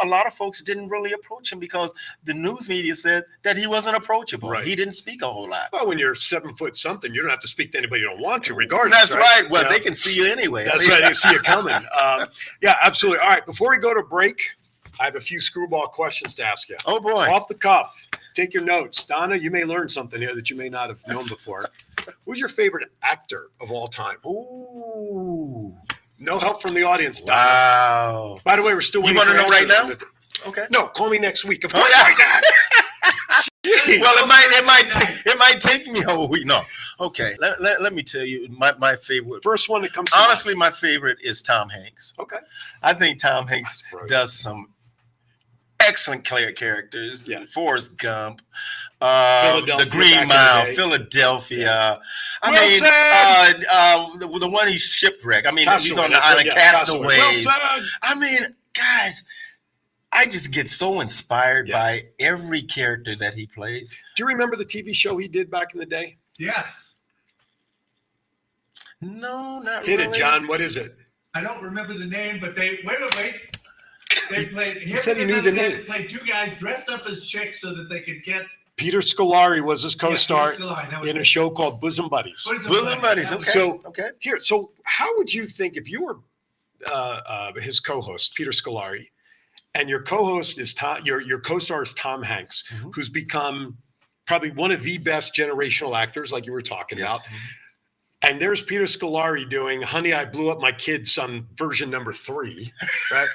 A lot of folks didn't really approach him because the news media said that he wasn't approachable. Right. He didn't speak a whole lot. Well, when you're 7 foot something, you don't have to speak to anybody you don't want to, regardless. That's right. Well, they can see you anyway. That's right. They see you coming. Yeah, absolutely. All right. Before we go to break, I have a few screwball questions to ask you. Oh, boy. Off the cuff. Take your notes. Donna, you may learn something here that you may not have known before. Who's your favorite actor of all time? Ooh. No help from the audience, Donna. Wow. By the way, we're still waiting. You want to know right now? Okay. No, call me next week. Of course I can. Well, it might take me a week. No. Okay. Let me tell you my favorite. First one that comes to honestly, my favorite is Tom Hanks. Okay. I think Tom Hanks does some excellent characters. Yeah. Forrest Gump, The Green Mile, Philadelphia. The one he's shipwrecked. I mean, he's on a Castaway. I mean, guys, I just get so inspired by every character that he plays. Do you remember the TV show he did back in the day? Yes. No, not Hit really. it, John. What is it? I don't remember the name, but they They played. He said he knew the name. They played two guys dressed up as chicks so that they could get Peter Scolari was his co-star Peter Scolari, that was in a it. show called Bosom Buddies. Bosom Buddies. Okay. So- okay. Here, so how would you think if you were his co-host, Peter Scolari, and your co-host is your co-star is Tom Hanks, Mhm. who's become probably one of the best generational actors, like you were talking about. Yes. And there's Peter Scolari doing "Honey, I Blew Up My Kids" on version number 3, right?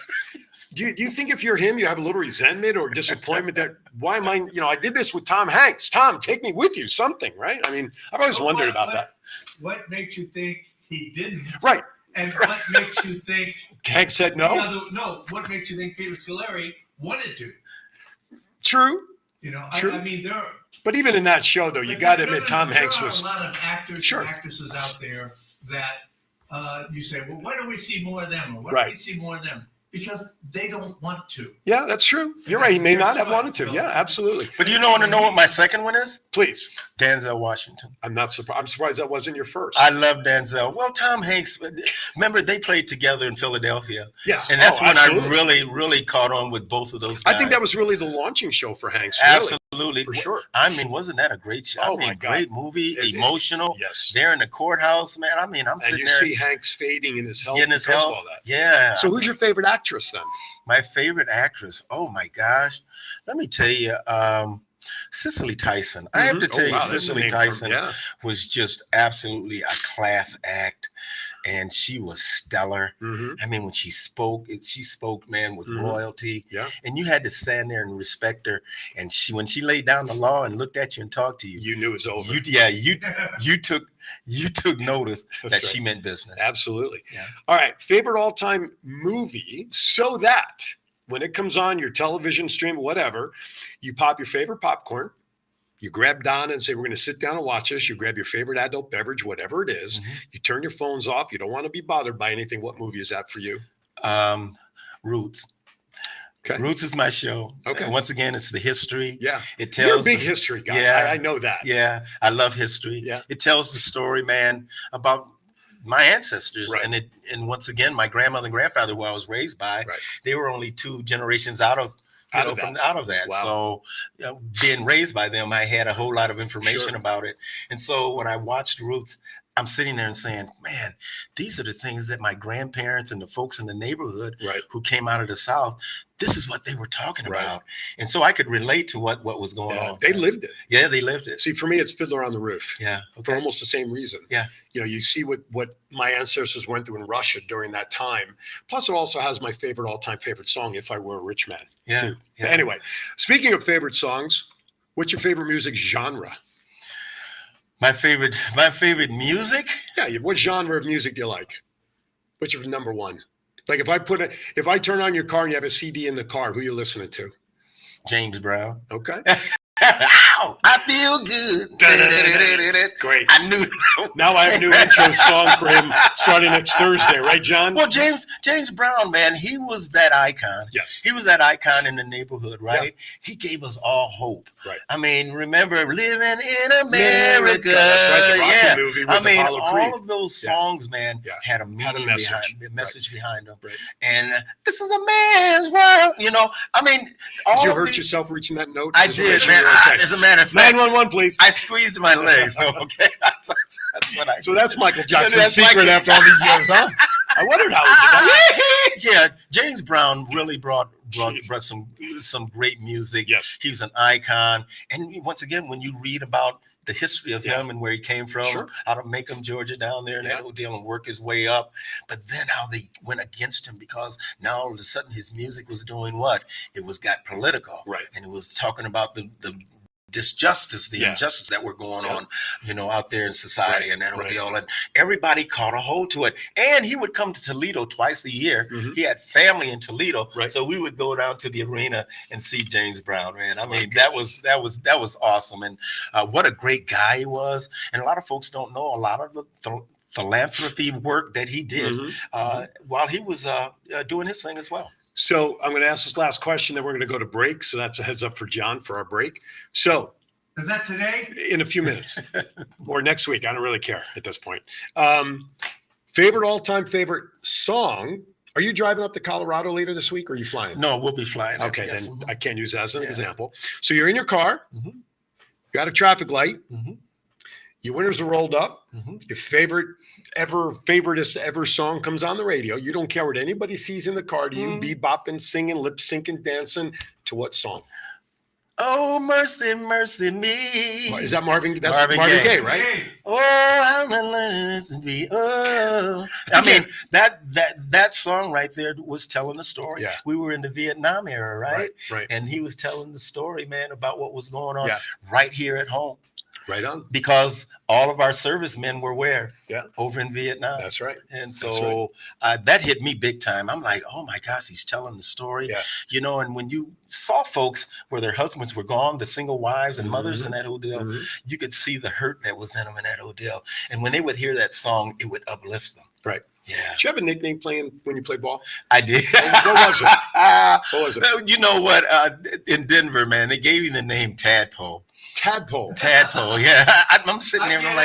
Do you think if you're him, you have a little resentment or disappointment that why am I? I did this with Tom Hanks. Tom, take me with you, something, right? I mean, I've always wondered about that. What makes you think he didn't? Right? And what makes you think? Hanks said no. No. What makes you think Peter Scolari wanted to? True, True. I mean, there are. but even in that show, though, you But got to there- admit Tom there Hanks are was a lot of actors Sure. and actresses out there that you say, well, why don't we see more of them? Or why Right. don't we see more of them? Because they don't want to. Yeah, that's true. You're right. He may not have wanted to. Yeah, absolutely. But you want to know what my second one is? Please. Denzel Washington. I'm not surprised. I'm surprised that wasn't your first. I love Denzel. Well, Tom Hanks, remember they played together in Philadelphia. Yes. And that's Oh, when absolutely. I really, really caught on with both of those guys. I think that was really the launching show for Hanks. Really, absolutely. for sure. I mean, wasn't that a great show? Oh, I mean, my God. great movie, It- emotional. Yes. They're in the courthouse, man. I mean, I'm And sitting you there see Hanks fading in his health getting his because of health. all that. Yeah. So who's your favorite actress then? My favorite actress. Oh my gosh. Let me tell you, Cicely Tyson. I have to Mhm. tell Oh, you, wow, that's a Cicely name from- Tyson yeah. was just absolutely a class act, and she was stellar. Mm-hmm. I mean, when she spoke, man, with Mhm. royalty. Yeah. And you had to stand there and respect her. And when she laid down the law and looked at you and talked to you, You knew it was over. you took notice That's that right. she meant business. Absolutely. Yeah. All right. Favorite all-time movie, so that when it comes on your television stream, whatever, you pop your favorite popcorn, you grab Donna and say, we're going to sit down and watch this. You grab your favorite adult beverage, whatever it is. Mhm. You turn your phones off. You don't want to be bothered by anything. What movie is that for you? Roots. Okay. Roots is my show. Okay. And once again, it's the history. Yeah. It You're a tells big the- history guy. Yeah. I know that. Yeah, I love history. Yeah. It tells the story, man, about my ancestors. Right. And once again, my grandmother and grandfather, who I was raised by, Right. they were only 2 generations out of Out of that. Wow. So being raised by them, I had a whole lot of information Sure. about it. And so when I watched Roots, I'm sitting there and saying, man, these are the things that my grandparents and the folks in the neighborhood Right. who came out of the South, this is what they were talking Right. about. And so I could relate to what was going Yeah. on. They lived it. Yeah, they lived it. See, for me, it's Fiddler on the Roof. Yeah. For almost the same reason. Yeah. You see what my ancestors went through in Russia during that time. Plus, it also has my all-time favorite song, "If I Were a Rich Man." Yeah. Too. Yeah. Anyway, speaking of favorite songs, what's your favorite music genre? My favorite music? Yeah, what genre of music do you like? What's your number one? Like if I turn on your car and you have a CD in the car, who you listening to? James Brown. Okay. Ow, I feel good. Great. I knew. Now I have a new intro song for him starting next Thursday, right, John? Well, James Brown, man, he was that icon. Yes. He was that icon in the neighborhood, right? He gave us all hope. Right. I mean, remember living in America? That's right, the Rocky yeah. movie with I mean, Apollo Creed. all of those Yeah. songs, man, Yeah. had a meaning message. behind them. Right. And this is a man's world. I mean, all Did you of hurt these- yourself reaching that note? I Just to did, make sure man. you're okay. As a matter of fact, 911, please. I squeezed my legs. So, okay, that's what I. So did. that's Michael So Jackson's that's secret Michael- after all these years, huh? I wondered how he did that. Yeah, James Brown really brought Jeez. some great music. Yes. He was an icon. And once again, when you read about the history of Yeah. him and where he came from, Sure. out of Macomb, Georgia, down there in that Yeah. whole deal and work his way up, but then how they went against him because now all of a sudden his music was doing what? It got political. Right. And it was talking about the disjustice, the Yeah. injustice that were going Yeah. on, out there in society Right, and that whole right. deal. And everybody caught a hold to it. And he would come to Toledo twice a year. Mhm. He had family in Toledo. Right. So we would go down to the arena and see James Brown, man. I mean, that was awesome. And what a great guy he was. And a lot of folks don't know a lot of the philanthropy work that he did Mhm. while he was doing his thing as well. So I'm going to ask this last question, then we're going to go to break. So that's a heads up for John for our break. So Is that today? in a few minutes or next week, I don't really care at this point. All-time favorite song. Are you driving up to Colorado later this week or are you flying? No, we'll be flying. Okay, Yes. then I can't use that as an Yeah. example. So you're in your car. Mhm. got a traffic light. Mhm. Your winners are rolled up. Mhm. Your favoriteest ever song comes on the radio. You don't care what anybody sees in the car to you, bebopping, singing, lip syncing, dancing to what song? Oh, mercy, mercy me. Is that Marvin? That's Marvin Marvin Gaye, Gaye. right? Hey, Oh, I'm not learning this to be. Oh, I mean that song right there was telling the story. Yeah. We were in the Vietnam era, right? Right. And he was telling the story, man, about what was going on Yeah. right here at home. Right on. Because all of our servicemen were where? Yeah. Over in Vietnam. That's right. And That's so that hit me big time. I'm like, oh my gosh, he's telling the story. Yeah. You know, and when you saw folks where their husbands were gone, the single wives and mothers in that Odell, Mhm. you could see the hurt that was in them in that Odell. And when they would hear that song, it would uplift them. Right. Yeah, Did you have a nickname playing when you played ball? I did. What was it? What was it? You know what? In Denver, man, they gave you the name Tadpole. Tadpole. Tadpole, yeah. I'm sitting there and I'm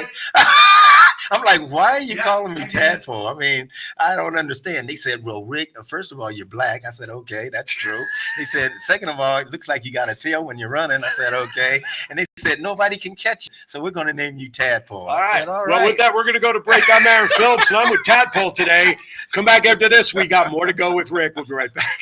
like, why are you calling me Tadpole? I mean, I don't understand. They said, well, Rick, first of all, you're black. I said, okay, that's true. They said, second of all, it looks like you got a tail when you're running. I said, okay. And they said, nobody can catch you, so we're going to name you Tadpole. All I right. said, all Well, right. with that, we're going to go to break. I'm Aaron Phillips, and I'm with Tadpole today. Come back after this. We got more to go with Rick. We'll be right back.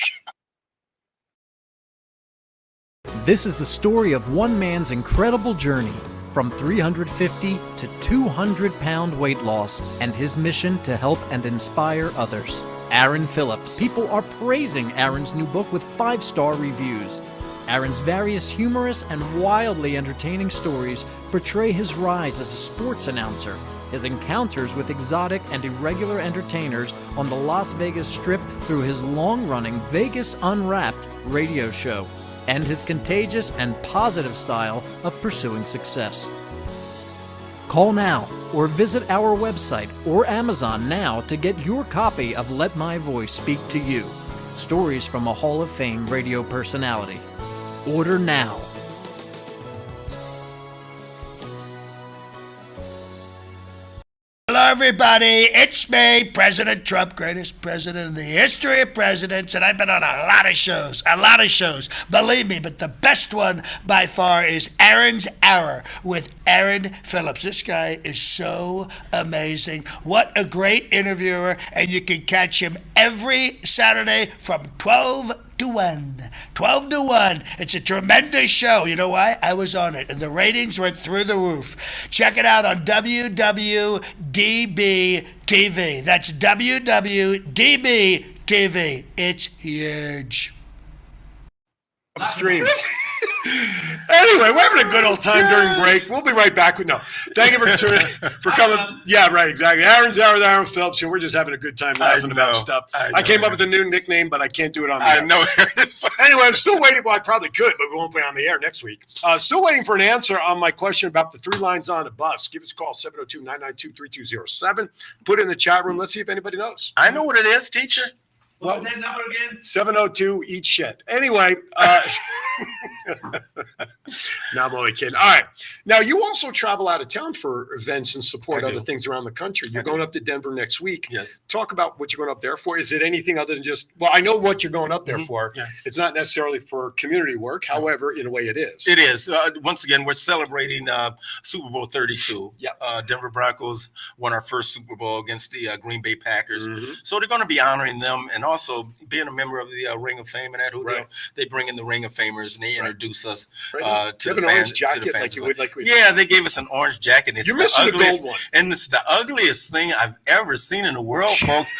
This is the story of one man's incredible journey from 350 to 200-pound weight loss and his mission to help and inspire others. Aaron Phillips. People are praising Aaron's new book with 5-star reviews. Aaron's various humorous and wildly entertaining stories portray his rise as a sports announcer, his encounters with exotic and irregular entertainers on the Las Vegas Strip through his long-running Vegas Unwrapped radio show, and his contagious and positive style of pursuing success. Call now or visit our website or Amazon now to get your copy of Let My Voice Speak to You, stories from a Hall of Fame radio personality. Order now. Hello, everybody. It's me, President Trump, greatest president in the history of presidents, and I've been on a lot of shows. Believe me, but the best one by far is Aaron's Hour with Aaron Phillips. This guy is so amazing. What a great interviewer, and you can catch him every Saturday from 12 to 1. 12 to 1. It's a tremendous show. You know why? I was on it, and the ratings went through the roof. Check it out on WWDB TV. That's WWDB TV. It's huge. Upstream. Anyway, we're having a good old time during break. We'll be right back. Thank you for coming. Yeah, right, exactly. Aaron's Hour with Aaron Phillips, and we're just having a good time laughing about stuff. I came up with a new nickname, but I can't do it on the air. I know. Anyway, I'm still waiting. Well, I probably could, but we won't be on the air next week. Still waiting for an answer on my question about the 3 lines on a bus. Give us a call, 702-992-3207. Put it in the chat room. Let's see if anybody knows. I know what it is, teacher. what was that number again? 702 eat shit. Anyway, no, I'm only kidding. All right. Now, you also travel out of town for events and support I other do. things around the country. You're going up to Denver next week. Yes. Talk about what you're going up there for. Is it anything other than just, well, I know what you're going up there for. Yeah. It's not necessarily for community work. However, in a way it is. It is. Once again, we're celebrating Super Bowl 32. Yep. Denver Broncos won our first Super Bowl against the Green Bay Packers. Mhm. So they're going to be honoring them, and also being a member of the Ring of Fame. And that who Right. they bring in the Ring of Famers, and they introduce us Right. to you have the an orange fans. To the jacket fans like you would like with Yeah, they gave us an orange jacket. It's You're the missing the ugliest, gold one. and it's the ugliest thing I've ever seen in the world, folks.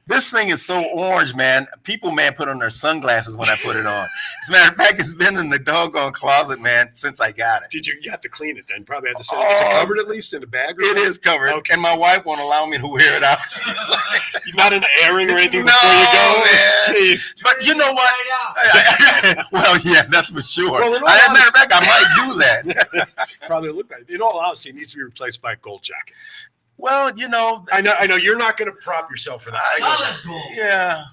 This thing is so orange, man. People, man, put on their sunglasses when I put it on. As a matter of fact, it's been in the doggone closet, man, since I got it. Did you have to clean it then? Probably had to say, is it covered at least in a bag? Or It something? is covered, Okay. and my wife won't allow me to wear it out. She's like, You're not an airing or anything No, before you go? man. Jeez. but you know what? Right out. Well, yeah, that's for sure. Well, in all As a matter of fact, I might do that. Probably look better. In all honesty, it needs to be replaced by a gold jacket. Well, you know, I know you're not going to prop yourself for that. I know that. Solid gold. yeah.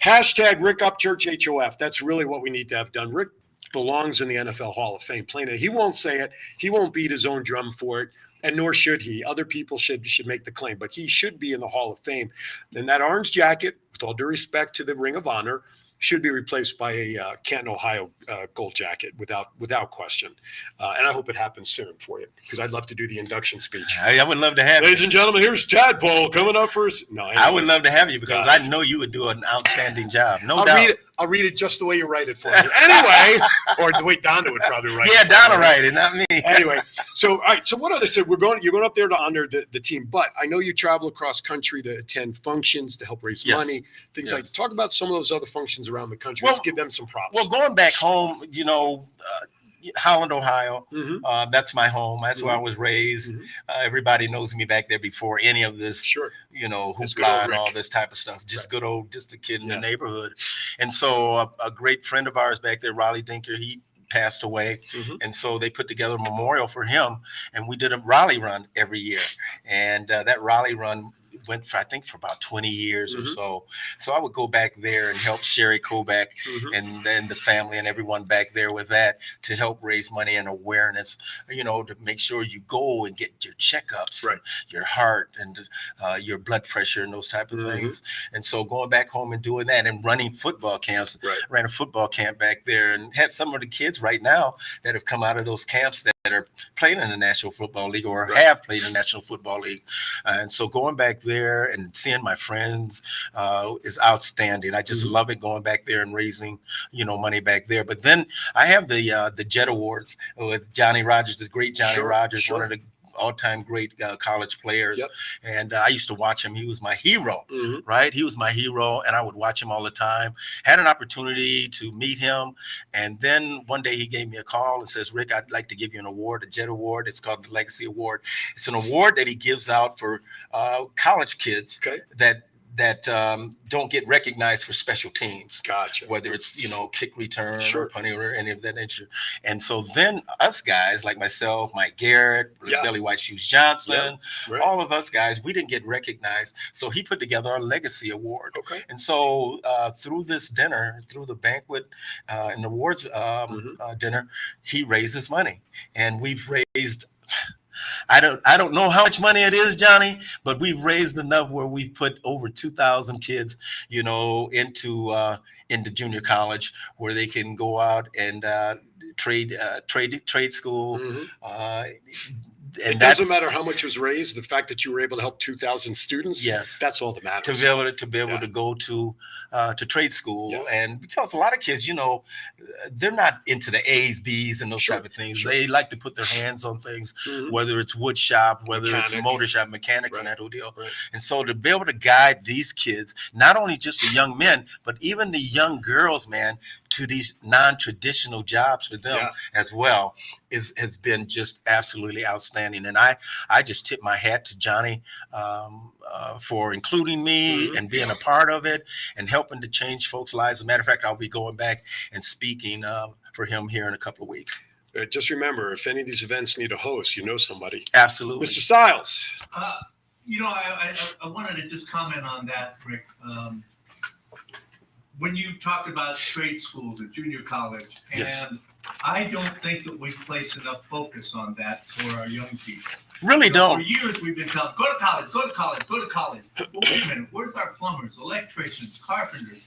Hashtag Rick Upchurch HOF. That's really what we need to have done. Rick belongs in the NFL Hall of Fame. Plain, he won't say it. He won't beat his own drum for it, and nor should he. Other people should make the claim, but he should be in the Hall of Fame. And that orange jacket, with all due respect to the Ring of Honor, should be replaced by a Canton, Ohio gold jacket without question. And I hope it happens soon for you, because I'd love to do the induction speech. I would love to have Ladies you. and gentlemen, here's Tadpole coming up first. No, anyway. I would love to have you because Yes. I know you would do an outstanding job. No I'll doubt. read it just the way you write it for me. Anyway, or the way Donna would probably write Yeah, it. for me. Donna write it, not me. Anyway, so all right. So what did I say? You're going up there to honor the team, but I know you travel across country to attend functions to help raise Yes. money, things like. Yes. Talk about some of those other functions around the country. Well- Let's give them some props. Well, going back home, Holland, Ohio, Mhm. that's my home. That's where I was raised. Mhm. Everybody knows me back there before any of this, Sure. That's good old hoopla and all Rick. this type of stuff. Just Right. good old, just a kid in Yeah. the neighborhood. And so a great friend of ours back there, Raleigh Dinker, he passed away. Mhm. And so they put together a memorial for him. And we did a Raleigh run every year. And that Raleigh run went for, I think, for about 20 years or Mhm. so. So I would go back there and help Sherry Kovac Mhm. and then the family and everyone back there with that to help raise money and awareness, to make sure you go and get your checkups, Right. and your heart and your blood pressure and those type of Mhm. things. And so going back home and doing that and running football camps, Right. ran a football camp back there and had some of the kids right now that have come out of those camps that are playing in the National Football League or Right. have played in the National Football League. And so going back there and seeing my friends is outstanding. I just Mhm. love it going back there and raising, money back there. But then I have the Jet Awards with Johnny Rogers, the great Johnny Sure, Rogers, sure. one of the all-time great college players. Yep. And I used to watch him. He was my hero, Mhm. right? He was my hero, and I would watch him all the time. Had an opportunity to meet him, and then one day he gave me a call and says, "Rick, I'd like to give you an award, a Jet Award. It's called the Legacy Award. It's an award that he gives out for college kids Okay. that don't get recognized for special teams, Gotcha. whether it's kick return Sure. or punting or any of that nature." And so then us guys like myself, Mike Garrett, Yeah. Billy White Shoes Johnson, Right. all of us guys, we didn't get recognized. So he put together a Legacy Award. Okay. And so through this dinner, through the banquet and awards dinner, he raises money, and we've raised. I don't know how much money it is, Johnny, but we've raised enough where we've put over 2,000 kids, into junior college where they can go out and trade school. Mhm. And It that's doesn't matter how much was raised. The fact that you were able to help 2,000 students, Yes. that's all that to matters. be able Yeah. to go to trade school. Yeah. And because a lot of kids, they're not into the A's, B's, and those Sure, type of things. sure. They like to put their hands on things, Mhm. whether it's wood shop, whether it's Mechanic. motor shop, mechanics, and Right, that whole deal. right. And so to be able to guide these kids, not only just the young men, but even the young girls, man, to these non-traditional jobs for them Yeah. as well has been just absolutely outstanding. And I just tip my hat to Johnny for including me Mhm. and being a part of it and helping to change folks' lives. As a matter of fact, I'll be going back and speaking for him here in a couple of weeks. Just remember, if any of these events need a host, you know somebody. Absolutely. Mr. Stiles. I wanted to just comment on that, Rick. When you talked about trade schools at junior college, and Yes. I don't think that we place enough focus on that for our young people. Really For don't. years, we've been telling, go to college, go to college, go to college. But wait a minute, where's our plumbers, electricians, carpenters?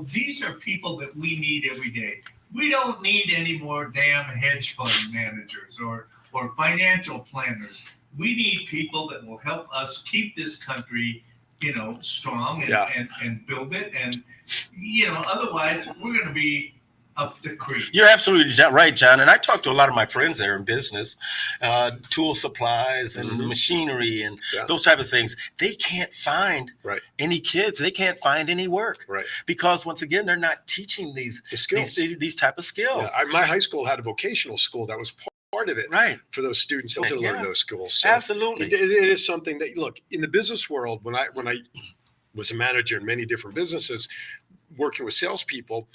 These are people that we need every day. We don't need any more damn hedge fund managers or financial planners. We need people that will help us keep this country, strong and build it. And, otherwise, we're going to be up the creek. You're absolutely right, John. And I talk to a lot of my friends there in business, tool supplies and Mhm. machinery and Yeah. those type of things. They can't find Right. any kids. They can't find any work Right. because once again, they're not teaching these The skills. these type of skills. Yeah, my high school had a vocational school that was part of it Right. for those students to Yeah. learn those skills. So Absolutely. it is something that, look, in the business world, when I was a manager in many different businesses, working with salespeople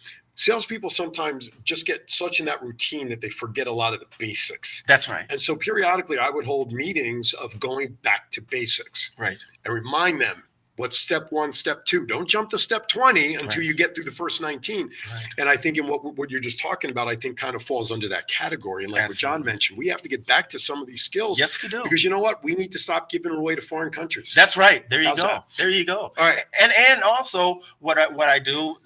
sometimes just get such in that routine that they forget a lot of the basics. That's right. And so periodically I would hold meetings of going back to basics Right. and remind them what's step 1, step 2. Don't jump to step 20 until Right. you get through the first 19. Right. And I think in what you're just talking about, I think kind of falls under that category. And like what John Absolutely. mentioned, we have to get back to some of these skills. Yes, we do. Because you know what? We need to stop giving away to foreign countries. That's right. There you How's go. that? There you go. All right. And also what I do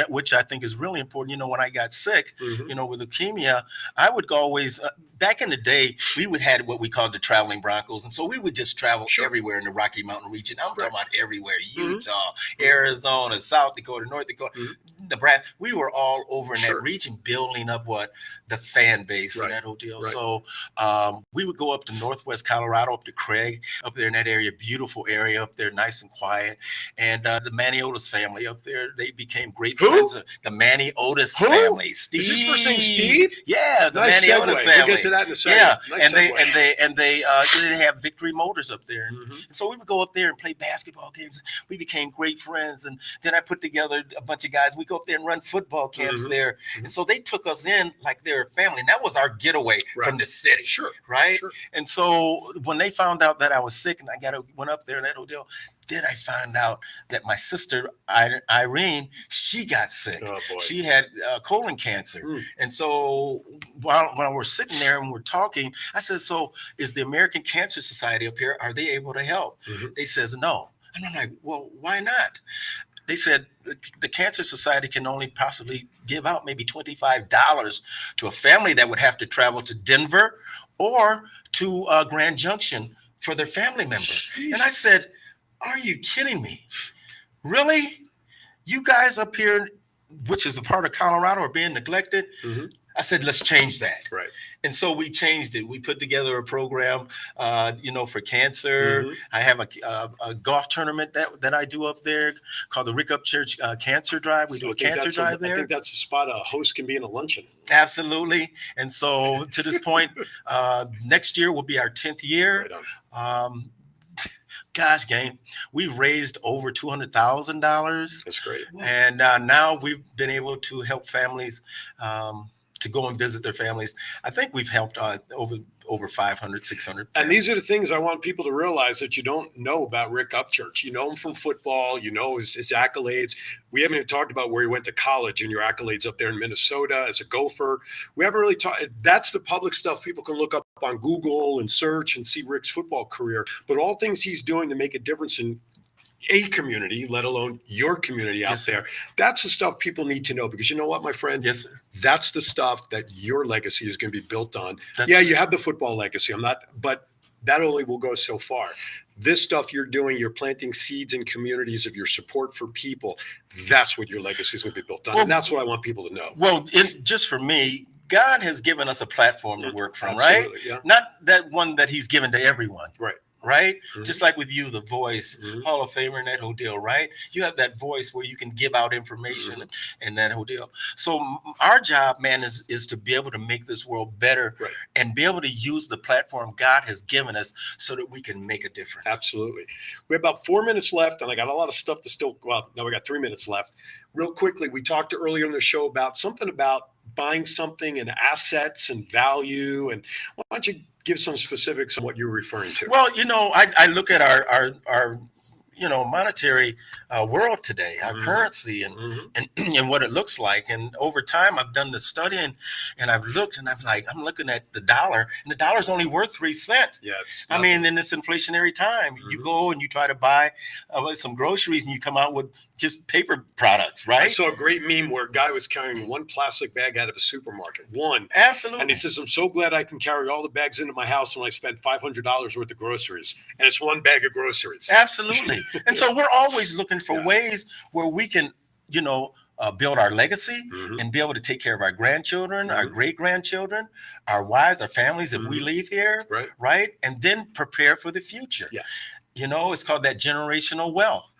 which I think is really important. When I got sick, Mhm. with leukemia, I would always, back in the day, we would had what we called the traveling Broncos. And so we would just travel Sure. everywhere in the Rocky Mountain region. I'm Right. talking about everywhere, Mhm. Utah, Arizona, South Dakota, North Dakota, Nebraska. We were all over in Sure. that region building up the fan base Right. and that whole deal. Right. So we would go up to Northwest Colorado, up to Craig, up there in that area, beautiful area up there, nice and quiet. And the Manny Otis family up there, they became great Who? friends. The Manny Otis Who? family. Is Steve. his first name Steve? Yeah, the Nice Manny segue. Otis We'll family. get to that in a second. Yeah, Nice segue. and they have Victory Motors up there, and so we would go up there and play basketball games. We became great friends, and then I put together a bunch of guys. We go up there and run football camps there, and so they took us in like they're family, and that was our getaway from the city. Sure. Right. Sure. And so when they found out that I was sick and went up there in that deal, then I found out that my sister Irene, she got sick. Oh, boy. She had colon cancer. And so while we're sitting there and we're talking, I said, so is the American Cancer Society up here, are they able to help? They says no. And I'm like, well, why not? They said the Cancer Society can only possibly give out maybe $25 to a family that would have to travel to Denver or to Grand Junction for their family member. And I said, are you kidding me? Really? You guys up here, which is a part of Colorado, are being neglected? I said, let's change that. Right. And so we changed it. We put together a program, for cancer. I have a golf tournament that I do up there called the Upchurch Cancer Drive. We do a cancer drive there. I think that's a spot a host can be in a luncheon. Absolutely. And so to this point, next year will be our 10th year. Right on. Gosh, gang, we've raised over $200,000. That's great. And now we've been able to help families to go and visit their families. I think we've helped over 500, 600. And these are the things I want people to realize that you don't know about Rick Upchurch. You know him from football. You know his accolades. We haven't even talked about where he went to college and your accolades up there in Minnesota as a Gopher. We haven't really talked. That's the public stuff people can look up on Google and search and see Rick's football career. But all things he's doing to make a difference in a community, let alone your community out there. That's the stuff people need to know, because you know what, my friend? Yes, sir. That's the stuff that your legacy is going to be built on. You have the football legacy. But that only will go so far. This stuff you're doing, you're planting seeds in communities of your support for people. That's what your legacy is going to be built on. And that's what I want people to know. Well, just for me, God has given us a platform to work from, Absolutely, right? yeah. Not that one that he's given to everyone. Right. Right? Just like with you, the voice, Hall of Famer and that whole deal, right? You have that voice where you can give out information and that whole deal. So our job, man, is to be able to make this world better and be able to use the platform God has given us so that we can make a difference. Absolutely. We have about 4 minutes left, and I got a lot of stuff to still, well, no, we got 3 minutes left. Real quickly, we talked earlier in the show about something about buying something and assets and value. And why don't you give some specifics on what you're referring to? Well, I look at our monetary world today, our currency and what it looks like. And over time, I've done the studying and I've looked and I'm looking at the dollar, and the dollar's only worth 3 cents. Yeah, I mean, in this inflationary time, you go and you try to buy some groceries and you come out with just paper products, right? I saw a great meme where a guy was carrying one plastic bag out of a supermarket. One. Absolutely. And he says, I'm so glad I can carry all the bags into my house when I spend $500 worth of groceries. And it's one bag of groceries. Absolutely. And so we're always looking for ways where we can, build our legacy and be able to take care of our grandchildren, our great-grandchildren, our wives, our families if we leave here, right? And then prepare for the future. Yeah. It's called that generational wealth.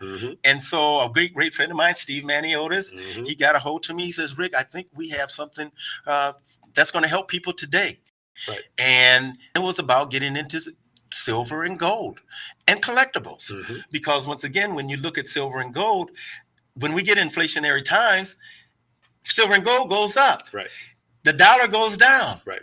And so a great friend of mine, Steve Manny Otis, he got a hold to me. He says, Rick, I think we have something that's going to help people today. Right. And it was about getting into silver and gold and collectibles. Because once again, when you look at silver and gold, when we get inflationary times, silver and gold goes up. Right. The dollar goes down. Right.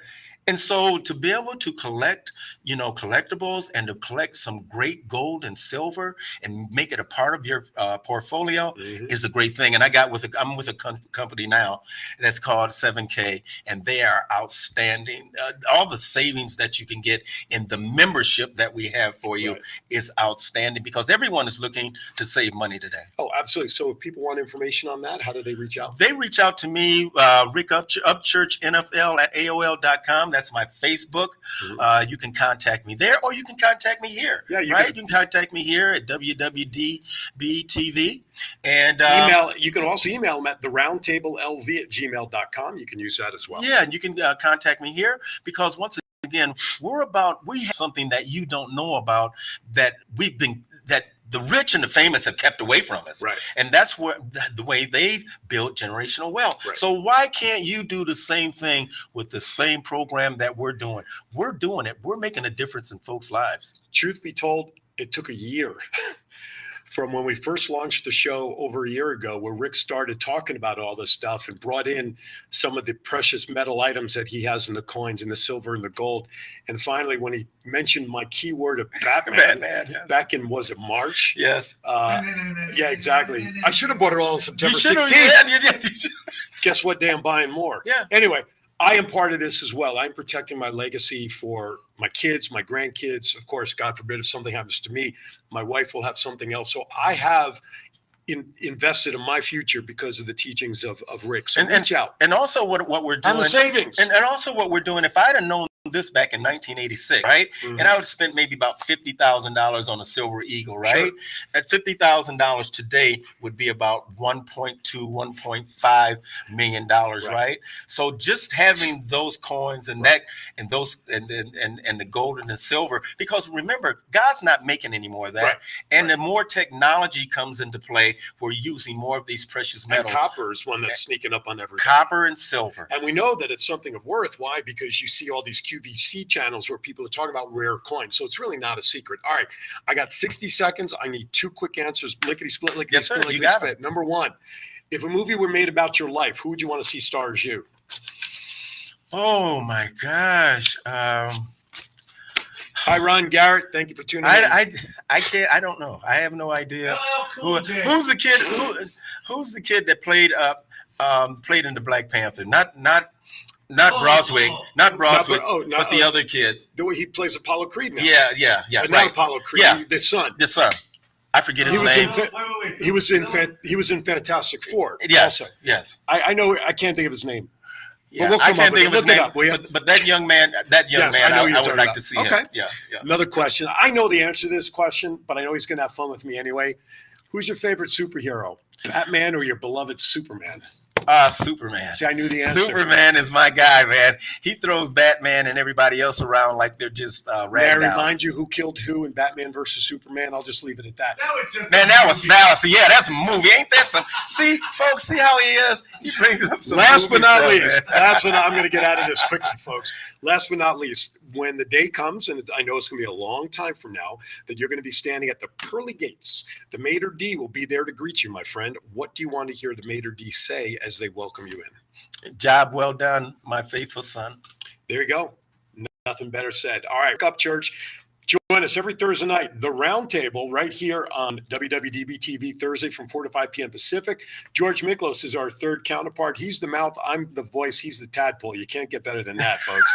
And so to be able to collect, collectibles and to collect some great gold and silver and make it a part of your portfolio is a great thing. And I'm with a company now that's called 7K, and they are outstanding. All the savings that you can get in the membership that we have for you is outstanding because everyone is looking to save money today. Oh, absolutely. So if people want information on that, how do they reach out? They reach out to me, Rick Upchurch NFL at AOL.com. That's my Facebook. You can contact me there, or you can contact me here. Yeah, you can contact me here at WWDBTV. And you can also email them at theroundtablelv@gmail.com. You can use that as well. Yeah, and you can contact me here because once again, we have something that you don't know about that the rich and the famous have kept away from us. Right. And that's the way they've built generational wealth. Right. So why can't you do the same thing with the same program that we're doing? We're doing it. We're making a difference in folks' lives. Truth be told, it took a year from when we first launched the show over a year ago, where Rick started talking about all this stuff and brought in some of the precious metal items that he has in the coins and the silver and the gold. And finally, when he mentioned my keyword of Batman, back in, was it March? Yes. Yeah, exactly. I should have bought it all on September 16th. Guess what day I'm buying more? Yeah. Anyway, I am part of this as well. I'm protecting my legacy for my kids, my grandkids. Of course, God forbid, if something happens to me, my wife will have something else. So I have invested in my future because of the teachings of Rick. So reach out. And also what we're doing. On the savings. And also what we're doing, if I'd have known this back in 1986, right? And I would have spent maybe about $50,000 on a Silver Eagle, right? Sure. At $50,000 today would be about $1.5 million, right? So just having those coins and that and those and the gold and the silver, because remember, God's not making any more of that. And the more technology comes into play, we're using more of these precious metals. And copper is one that's sneaking up on everything. Copper and silver. And we know that it's something of worth. Why? Because you see all these QVC channels where people are talking about rare coins. So it's really not a secret. All right. I got 60 seconds. I need 2 quick answers. Lickety split, lickety split, lickety split. Number 1, if a movie were made about your life, who would you want to see star as you? Oh my gosh. Hi, Ron Garrett. Thank you for tuning in. I can't. I don't know. I have no idea. Who's the kid? Who's the kid that played in the Black Panther? Not Broswick, but the other kid. The way he plays Apollo Creed now. Yeah. But not Apollo Creed. Yeah. The son. I forget his name. He was in Fantastic Four. Yes. Also. Yes. I know. I can't think of his name. Yeah, we'll I can't think of his name. But that young man, I would like to see him. Okay. Yeah. Another question. I know the answer to this question, but I know he's going to have fun with me anyway. Who's your favorite superhero? Batman or your beloved Superman? Superman. See, I knew the answer. Superman is my guy, man. He throws Batman and everybody else around like they're just May I remind you who killed who in Batman versus Superman? I'll just leave it at that. That was fallacy. Yeah, that's a movie. Ain't that some? See, folks, see how he is? He brings up some Last but not stuff, least, I'm going to get out of this quickly, folks. Last but not least, when the day comes, and I know it's going to be a long time from now, that you're going to be standing at the pearly gates, the Mater D will be there to greet you, my friend. What do you want to hear the Mater D say as they welcome you in? Job well done, my faithful son. There you go. Nothing better said. All right, Upchurch. Join us every Thursday night, The Roundtable, right here on WWDB-TV, Thursday from 4 to 5 p.m. Pacific. George Miklos is our third counterpart. He's the mouth, I'm the voice, he's the tadpole. You can't get better than that, folks,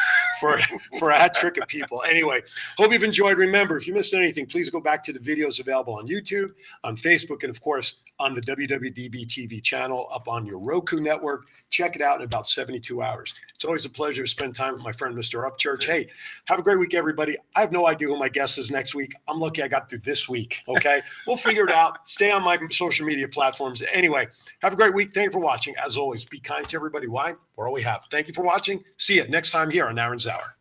for a hat trick of people. Anyway, hope you've enjoyed. Remember, if you missed anything, please go back to the videos available on YouTube, on Facebook, and, of course, on the WWDB-TV channel up on your Roku network. Check it out in about 72 hours. It's always a pleasure to spend time with my friend, Mr. Upchurch. Hey, have a great week, everybody. I have no idea who my guest is next week. I'm lucky I got through this week, okay? We'll figure it out. Stay on my social media platforms. Anyway, have a great week. Thank you for watching. As always, be kind to everybody. Why? We're all we have. Thank you for watching. See you next time here on Aaron's Hour.